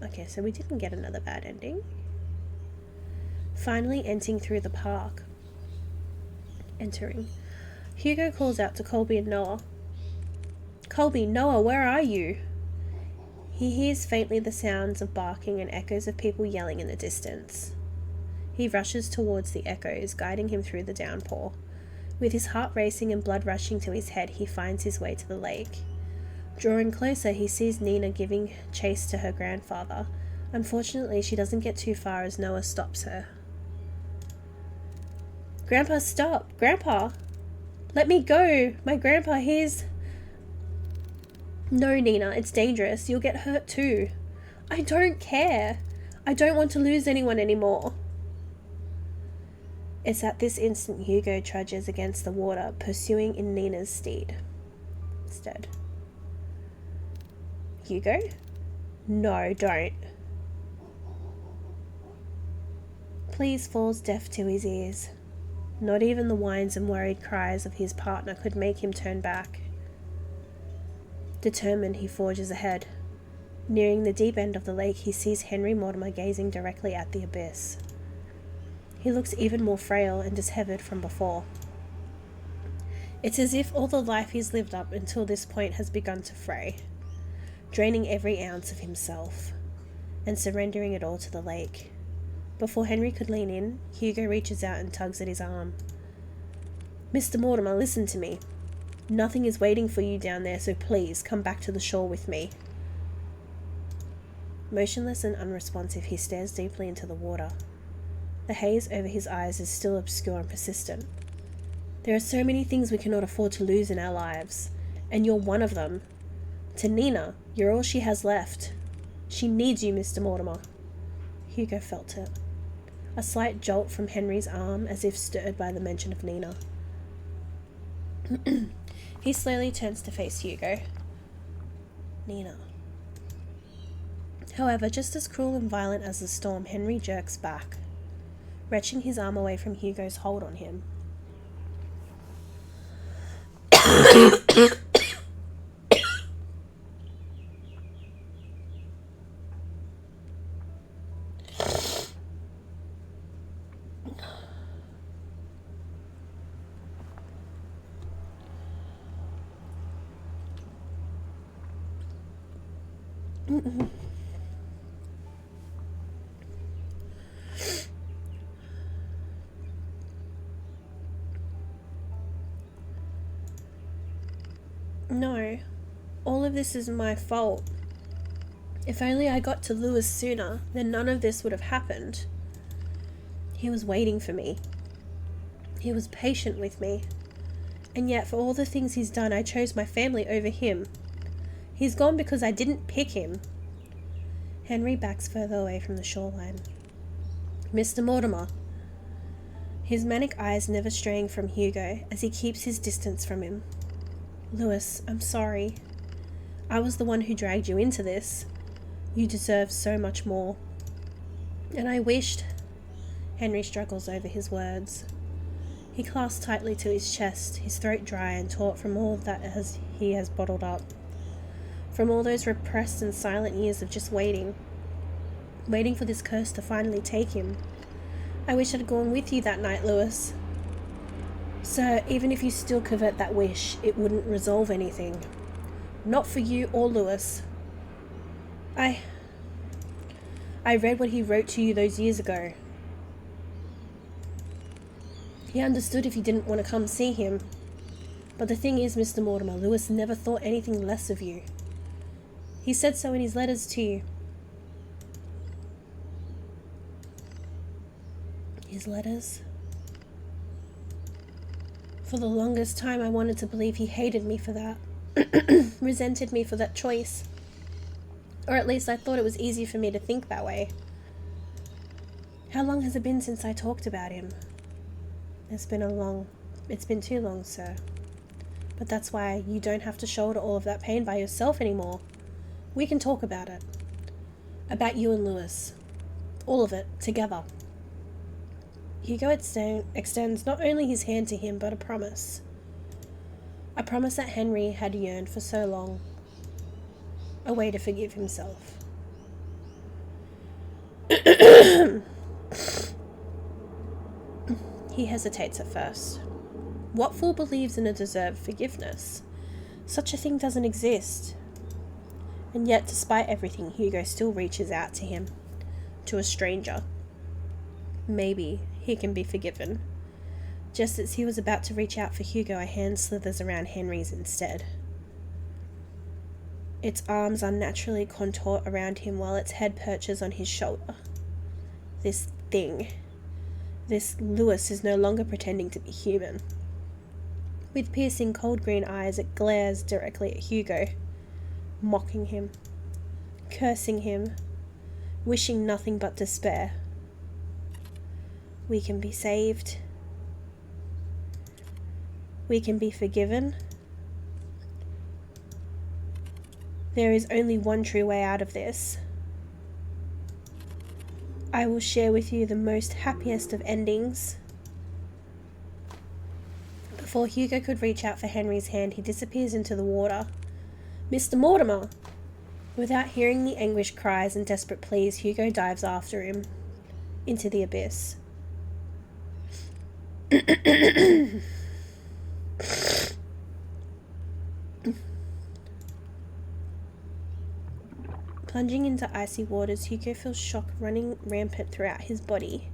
Speaker 1: Okay, so we didn't get another bad ending. Finally entering through the park. Hugo calls out to Colby and Noah. Colby, Noah, where are you? He hears faintly the sounds of barking and echoes of people yelling in the distance. He rushes towards the echoes, guiding him through the downpour, With his heart racing and blood rushing to his head, he finds his way to the lake. Drawing closer, he sees Nina giving chase to her grandfather. Unfortunately, she doesn't get too far as Noah stops her. Grandpa, stop! Grandpa! Let me go! My grandpa, he's... No, Nina, it's dangerous. You'll get hurt too. I don't care. I don't want to lose anyone anymore. It's at this instant Hugo trudges against the water, pursuing in Nina's stead. Hugo? No, don't. Please falls deaf to his ears. Not even the whines and worried cries of his partner could make him turn back. Determined, he forges ahead. Nearing the deep end of the lake, he sees Henry Mortimer gazing directly at the abyss. He looks even more frail and disheveled from before. It's as if all the life he's lived up until this point has begun to fray, draining every ounce of himself, and surrendering it all to the lake. Before Henry could lean in, Hugo reaches out and tugs at his arm. Mr. Mortimer, listen to me. Nothing is waiting for you down there, so please come back to the shore with me. Motionless and unresponsive, he stares deeply into the water. The haze over his eyes is still obscure and persistent. There are so many things we cannot afford to lose in our lives, and you're one of them. To Nina, you're all she has left. She needs you, Mr. Mortimer. Hugo felt it. A slight jolt from Henry's arm, as if stirred by the mention of Nina. He slowly turns to face Hugo. Nina. However, just as cruel and violent as the storm, Henry jerks back, wrenching his arm away from Hugo's hold on him. No, all of this is my fault. If only I got to Lewis sooner, then none of this would have happened. He was waiting for me. He was patient with me. And yet, for all the things he's done, I chose my family over him. He's gone because I didn't pick him. Henry backs further away from the shoreline. Mr. Mortimer. His manic eyes never straying from Hugo as he keeps his distance from him. Lewis, I'm sorry. I was the one who dragged you into this. You deserve so much more. And I wished... Henry struggles over his words. He clasps tightly to his chest, his throat dry and taut from all that he has bottled up. From all those repressed and silent years of just waiting for this curse to finally take him. I wish I'd gone with you that night, Lewis. Sir, even if you still covet that wish, it wouldn't resolve anything. Not for you or Lewis. I read what he wrote to you those years ago. He understood if you didn't want to come see him. But the thing is, Mr. Mortimer, Lewis never thought anything less of you. He said so in his letters to you. His letters? For the longest time I wanted to believe he hated me for that. Resented me for that choice. Or at least I thought it was easy for me to think that way. How long has it been since I talked about him? It's been too long, sir. But that's why you don't have to shoulder all of that pain by yourself anymore. We can talk about it. About you and Lewis. All of it, together. Hugo extends not only his hand to him, but a promise. A promise that Henry had yearned for so long. A way to forgive himself. He hesitates at first. What fool believes in a deserved forgiveness? Such a thing doesn't exist. And yet, despite everything, Hugo still reaches out to him. To a stranger. Maybe he can be forgiven. Just as he was about to reach out for Hugo, a hand slithers around Henry's instead. Its arms unnaturally contort around him while its head perches on his shoulder. This thing, this Lewis, is no longer pretending to be human. With piercing cold green eyes, it glares directly at Hugo, mocking him, cursing him, wishing nothing but despair. We can be saved. We can be forgiven. There is only one true way out of this. I will share with you the most happiest of endings. Before Hugo could reach out for Henry's hand, he disappears into the water. Mr. Mortimer! Without hearing the anguished cries and desperate pleas, Hugo dives after him into the abyss. Plunging into icy waters, Hugo feels shock running rampant throughout his body,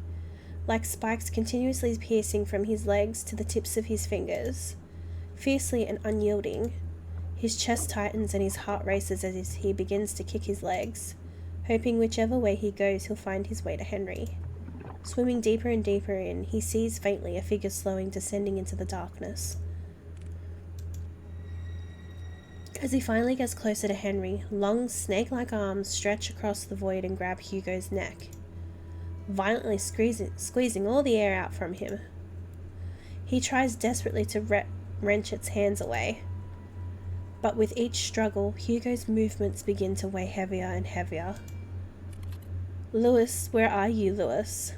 Speaker 1: like spikes continuously piercing from his legs to the tips of his fingers. Fiercely and unyielding, his chest tightens and his heart races as he begins to kick his legs, hoping whichever way he goes he'll find his way to Henry. Swimming deeper and deeper in, he sees faintly a figure slowing, descending into the darkness. As he finally gets closer to Henry, long, snake-like arms stretch across the void and grab Hugo's neck, violently squeezing all the air out from him. He tries desperately to wrench its hands away, but with each struggle, Hugo's movements begin to weigh heavier and heavier. Lewis, where are you, Lewis?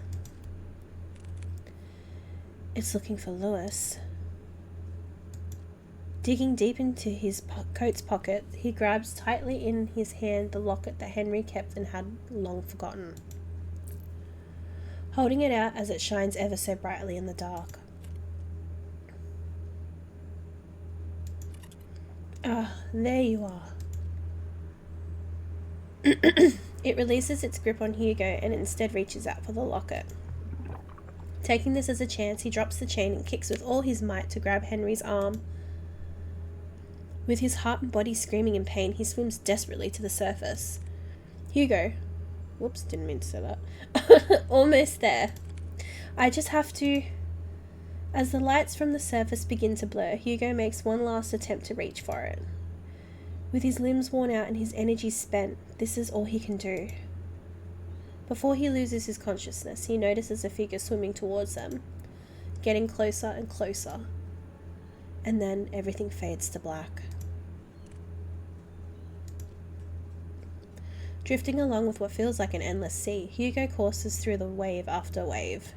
Speaker 1: It's looking for Lewis. Digging deep into his coat's pocket, he grabs tightly in his hand the locket that Henry kept and had long forgotten, holding it out as it shines ever so brightly in the dark. Ah, there you are. It releases its grip on Hugo and instead reaches out for the locket. Taking this as a chance, he drops the chain and kicks with all his might to grab Henry's arm. With his heart and body screaming in pain, he swims desperately to the surface. Hugo. Whoops, didn't mean to say that. Almost there. I just have to... As the lights from the surface begin to blur, Hugo makes one last attempt to reach for it. With his limbs worn out and his energy spent, this is all he can do. Before he loses his consciousness, he notices a figure swimming towards them, getting closer and closer. And then everything fades to black. Drifting along with what feels like an endless sea, Hugo courses through the wave after wave,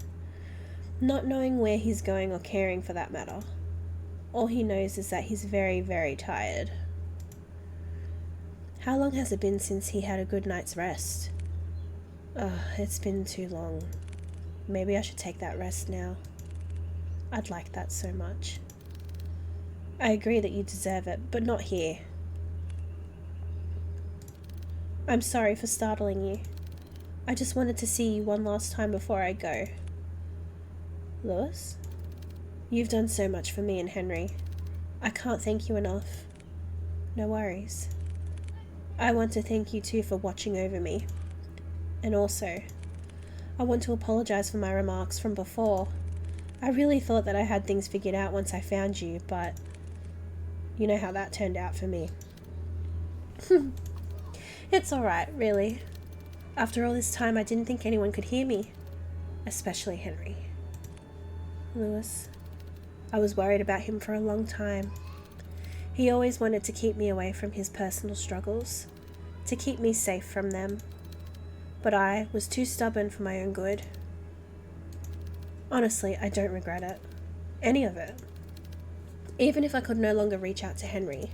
Speaker 1: not knowing where he's going or caring for that matter. All he knows is that he's very, very tired. How long has it been since he had a good night's rest? It's been too long. Maybe I should take that rest now. I'd like that so much. I agree that you deserve it, but not here. I'm sorry for startling you. I just wanted to see you one last time before I go. Lewis? You've done so much for me and Henry. I can't thank you enough. No worries. I want to thank you too for watching over me. And also, I want to apologize for my remarks from before. I really thought that I had things figured out once I found you, but you know how that turned out for me. It's alright, really. After all this time, I didn't think anyone could hear me. Especially Henry. Lewis, I was worried about him for a long time. He always wanted to keep me away from his personal struggles, to keep me safe from them. But I was too stubborn for my own good. Honestly, I don't regret it. Any of it. Even if I could no longer reach out to Henry,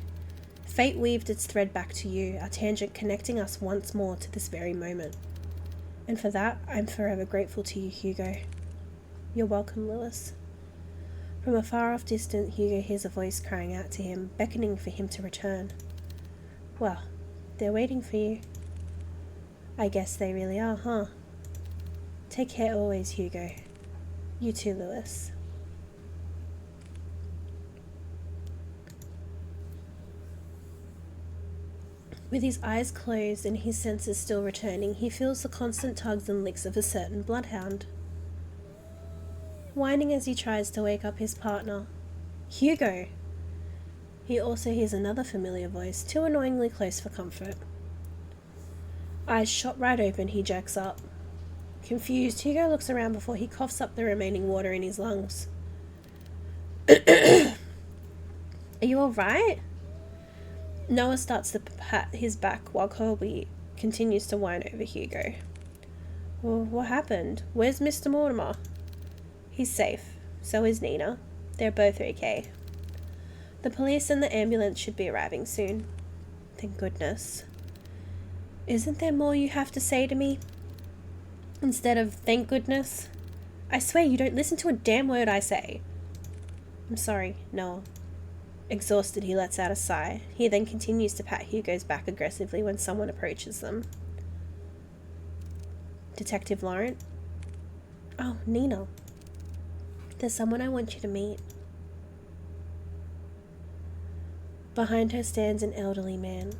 Speaker 1: fate weaved its thread back to you, our tangent connecting us once more to this very moment. And for that, I'm forever grateful to you, Hugo. You're welcome, Lewis. From a far-off distance, Hugo hears a voice crying out to him, beckoning for him to return. Well, they're waiting for you. I guess they really are, huh? Take care always, Hugo. You too, Lewis. With his eyes closed and his senses still returning, he feels the constant tugs and licks of a certain bloodhound, whining as he tries to wake up his partner. Hugo! He also hears another familiar voice, too annoyingly close for comfort. Eyes shot right open, he jerks up. Confused, Hugo looks around before he coughs up the remaining water in his lungs. Are you alright? Noah starts to pat his back while Colby continues to whine over Hugo. Well, what happened? Where's Mr. Mortimer? He's safe. So is Nina. They're both okay. The police and the ambulance should be arriving soon. Thank goodness. Isn't there more you have to say to me? Instead of thank goodness? I swear you don't listen to a damn word I say. I'm sorry, Noah. Exhausted, he lets out a sigh. He then continues to pat Hugo's back aggressively when someone approaches them. Detective Laurent? Oh, Nina. There's someone I want you to meet. Behind her stands an elderly man.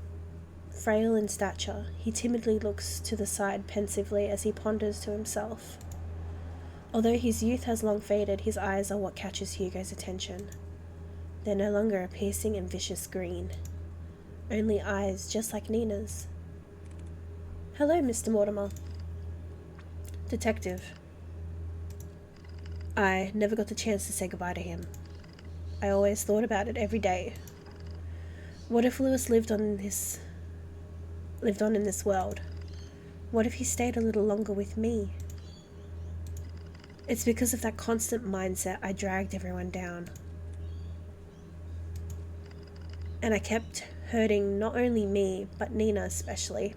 Speaker 1: Frail in stature, he timidly looks to the side pensively as he ponders to himself. Although his youth has long faded, his eyes are what catches Hugo's attention. They're no longer a piercing and vicious green. Only eyes just like Nina's. Hello, Mr. Mortimer. Detective. I never got the chance to say goodbye to him. I always thought about it every day. What if Lewis lived on in this world? What if he stayed a little longer with me? It's because of that constant mindset I dragged everyone down. And I kept hurting not only me, but Nina especially.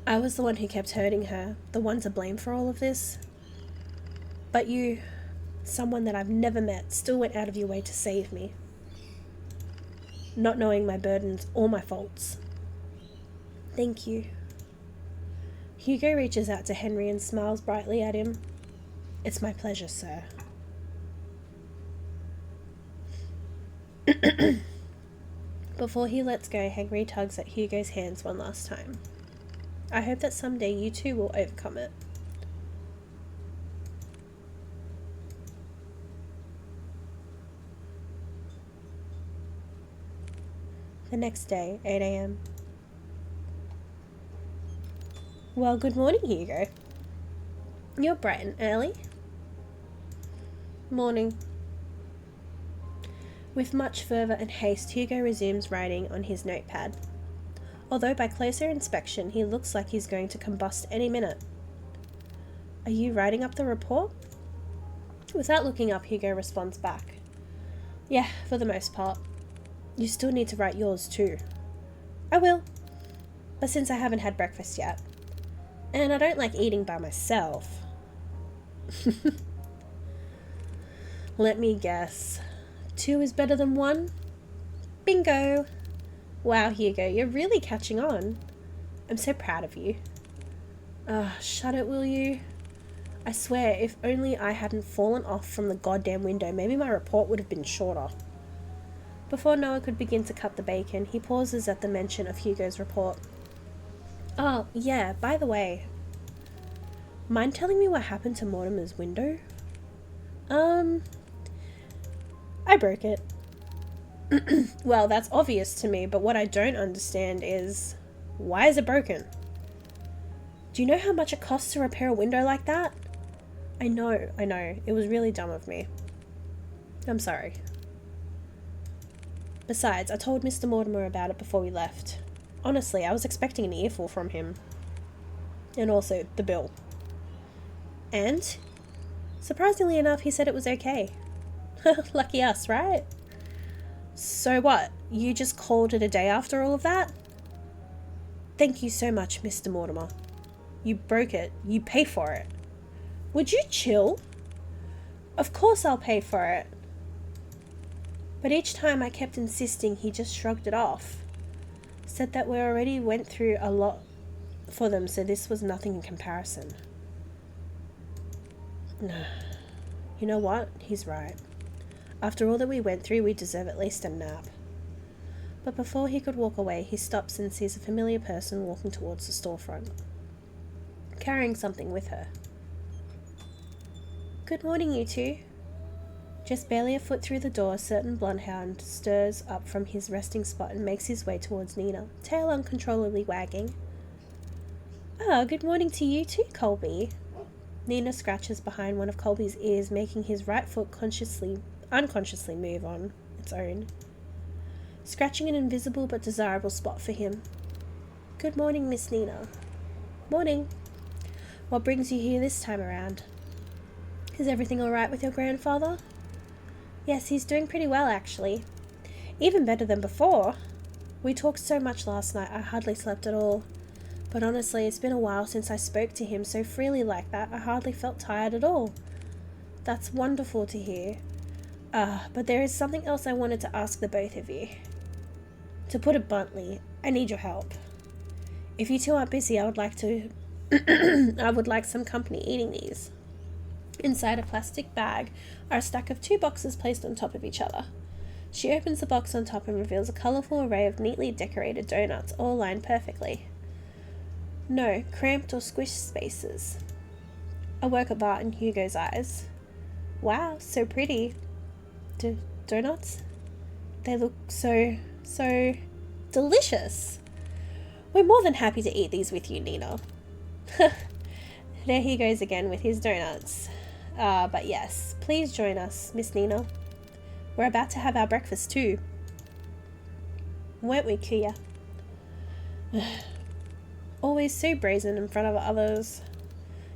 Speaker 1: I was the one who kept hurting her, the one to blame for all of this. But you, someone that I've never met, still went out of your way to save me. Not knowing my burdens or my faults. Thank you. Hugo reaches out to Henry and smiles brightly at him. It's my pleasure, sir. Before he lets go, Henry tugs at Hugo's hands one last time. I hope that someday you too will overcome it. The next day, 8 a.m. Well, good morning, Hugo. You're bright and early. Morning. With much fervour and haste, Hugo resumes writing on his notepad. Although by closer inspection, he looks like he's going to combust any minute. Are you writing up the report? Without looking up, Hugo responds back. Yeah, for the most part. You still need to write yours too. I will. But since I haven't had breakfast yet. And I don't like eating by myself. Let me guess. 2 is better than 1? Bingo! Wow, Hugo, you're really catching on. I'm so proud of you. Shut it, will you? I swear, if only I hadn't fallen off from the goddamn window, maybe my report would have been shorter. Before Noah could begin to cut the bacon, he pauses at the mention of Hugo's report. Oh, yeah, by the way. Mind telling me what happened to Mortimer's window? I broke it. Well, that's obvious to me, but what I don't understand is, why is it broken? Do you know how much it costs to repair a window like that? I know. It was really dumb of me. I'm sorry. Besides, I told Mr. Mortimer about it before we left. Honestly, I was expecting an earful from him. And also, the bill. And, surprisingly enough, he said it was okay. Lucky us, right? So what? You just called it a day after all of that? Thank you so much, Mr. Mortimer. You broke it. You pay for it. Would you chill? Of course I'll pay for it. But each time I kept insisting, he just shrugged it off. Said that we already went through a lot for them, so this was nothing in comparison. You know what? He's right. After all that we went through, we deserve at least a nap. But before he could walk away, he stops and sees a familiar person walking towards the storefront, carrying something with her. Good morning, you two. Just barely a foot through the door, a certain bloodhound stirs up from his resting spot and makes his way towards Nina, tail uncontrollably wagging. Ah, good morning to you too, Colby. Nina scratches behind one of Colby's ears, making his right foot unconsciously move on its own, scratching an invisible but desirable spot for him. Good morning, Miss Nina. Morning. What brings you here this time around? Is everything all right with your grandfather? Yes, he's doing pretty well, actually. Even better than before. We talked so much last night, I hardly slept at all. But honestly, it's been a while since I spoke to him so freely like that, I hardly felt tired at all. That's wonderful to hear. But there is something else I wanted to ask the both of you. To put it bluntly, I need your help. If you two aren't busy, I would like some company eating these. Inside a plastic bag are a stack of 2 boxes placed on top of each other. She opens the box on top and reveals a colourful array of neatly decorated donuts, all lined perfectly. No cramped or squished spaces. A work of art in Hugo's eyes. Wow, so pretty. Donuts? They look so delicious. We're more than happy to eat these with you, Nina. There he goes again with his donuts. But yes, please join us, Miss Nina. We're about to have our breakfast too. Weren't we, Kuya? Always so brazen in front of others.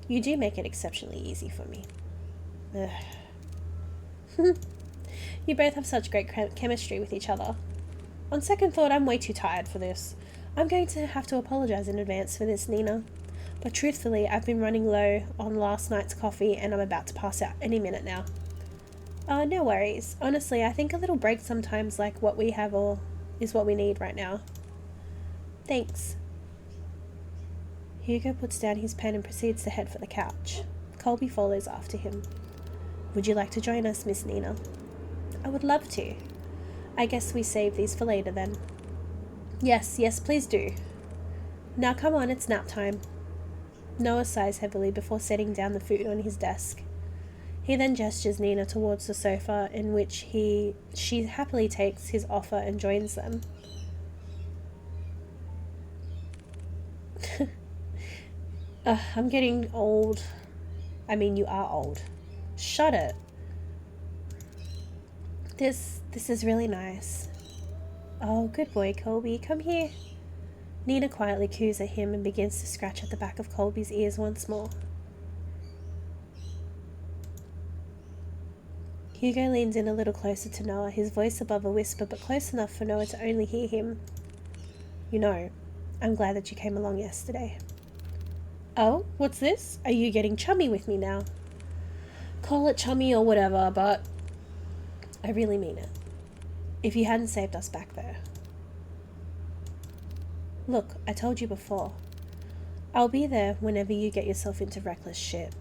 Speaker 1: You do make it exceptionally easy for me. You both have such great chemistry with each other. On second thought, I'm way too tired for this. I'm going to have to apologize in advance for this, Nina. But truthfully, I've been running low on last night's coffee and I'm about to pass out any minute now. No worries. Honestly, I think a little break sometimes like what we have is what we need right now. Thanks. Hugo puts down his pen and proceeds to head for the couch. Colby follows after him. Would you like to join us, Miss Nina? I would love to. I guess we save these for later then. Yes, please do. Now come on, it's nap time. Noah sighs heavily before setting down the food on his desk. He then gestures Nina towards the sofa, in which she happily takes his offer and joins them. I'm getting old. I mean, you are old. Shut it. This is really nice. Oh, good boy, Colby. Come here. Nina quietly coos at him and begins to scratch at the back of Colby's ears once more. Hugo leans in a little closer to Noah, his voice above a whisper, but close enough for Noah to only hear him. You know, I'm glad that you came along yesterday. Oh, what's this? Are you getting chummy with me now? Call it chummy or whatever, but I really mean it. If you hadn't saved us back there. Look, I told you before. I'll be there whenever you get yourself into reckless shit.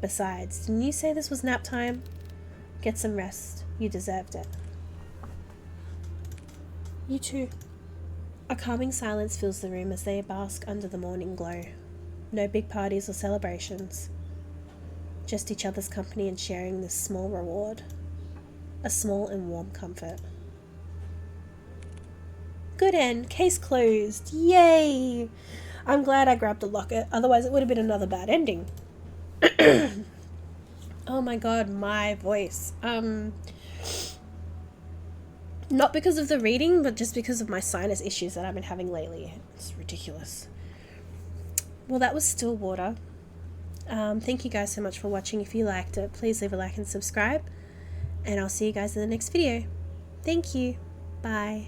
Speaker 1: Besides, didn't you say this was nap time? Get some rest. You deserved it. You too. A calming silence fills the room as they bask under the morning glow. No big parties or celebrations. Just each other's company and sharing this small reward. A small and warm comfort. Good end. Case closed. Yay! I'm glad I grabbed the locket, otherwise it would have been another bad ending. Oh my god, my voice. Not because of the reading, but just because of my sinus issues that I've been having lately. It's ridiculous. Well, that was Stillwater. Thank you guys so much for watching. If you liked it, please leave a like and subscribe. And I'll see you guys in the next video. Thank you. Bye.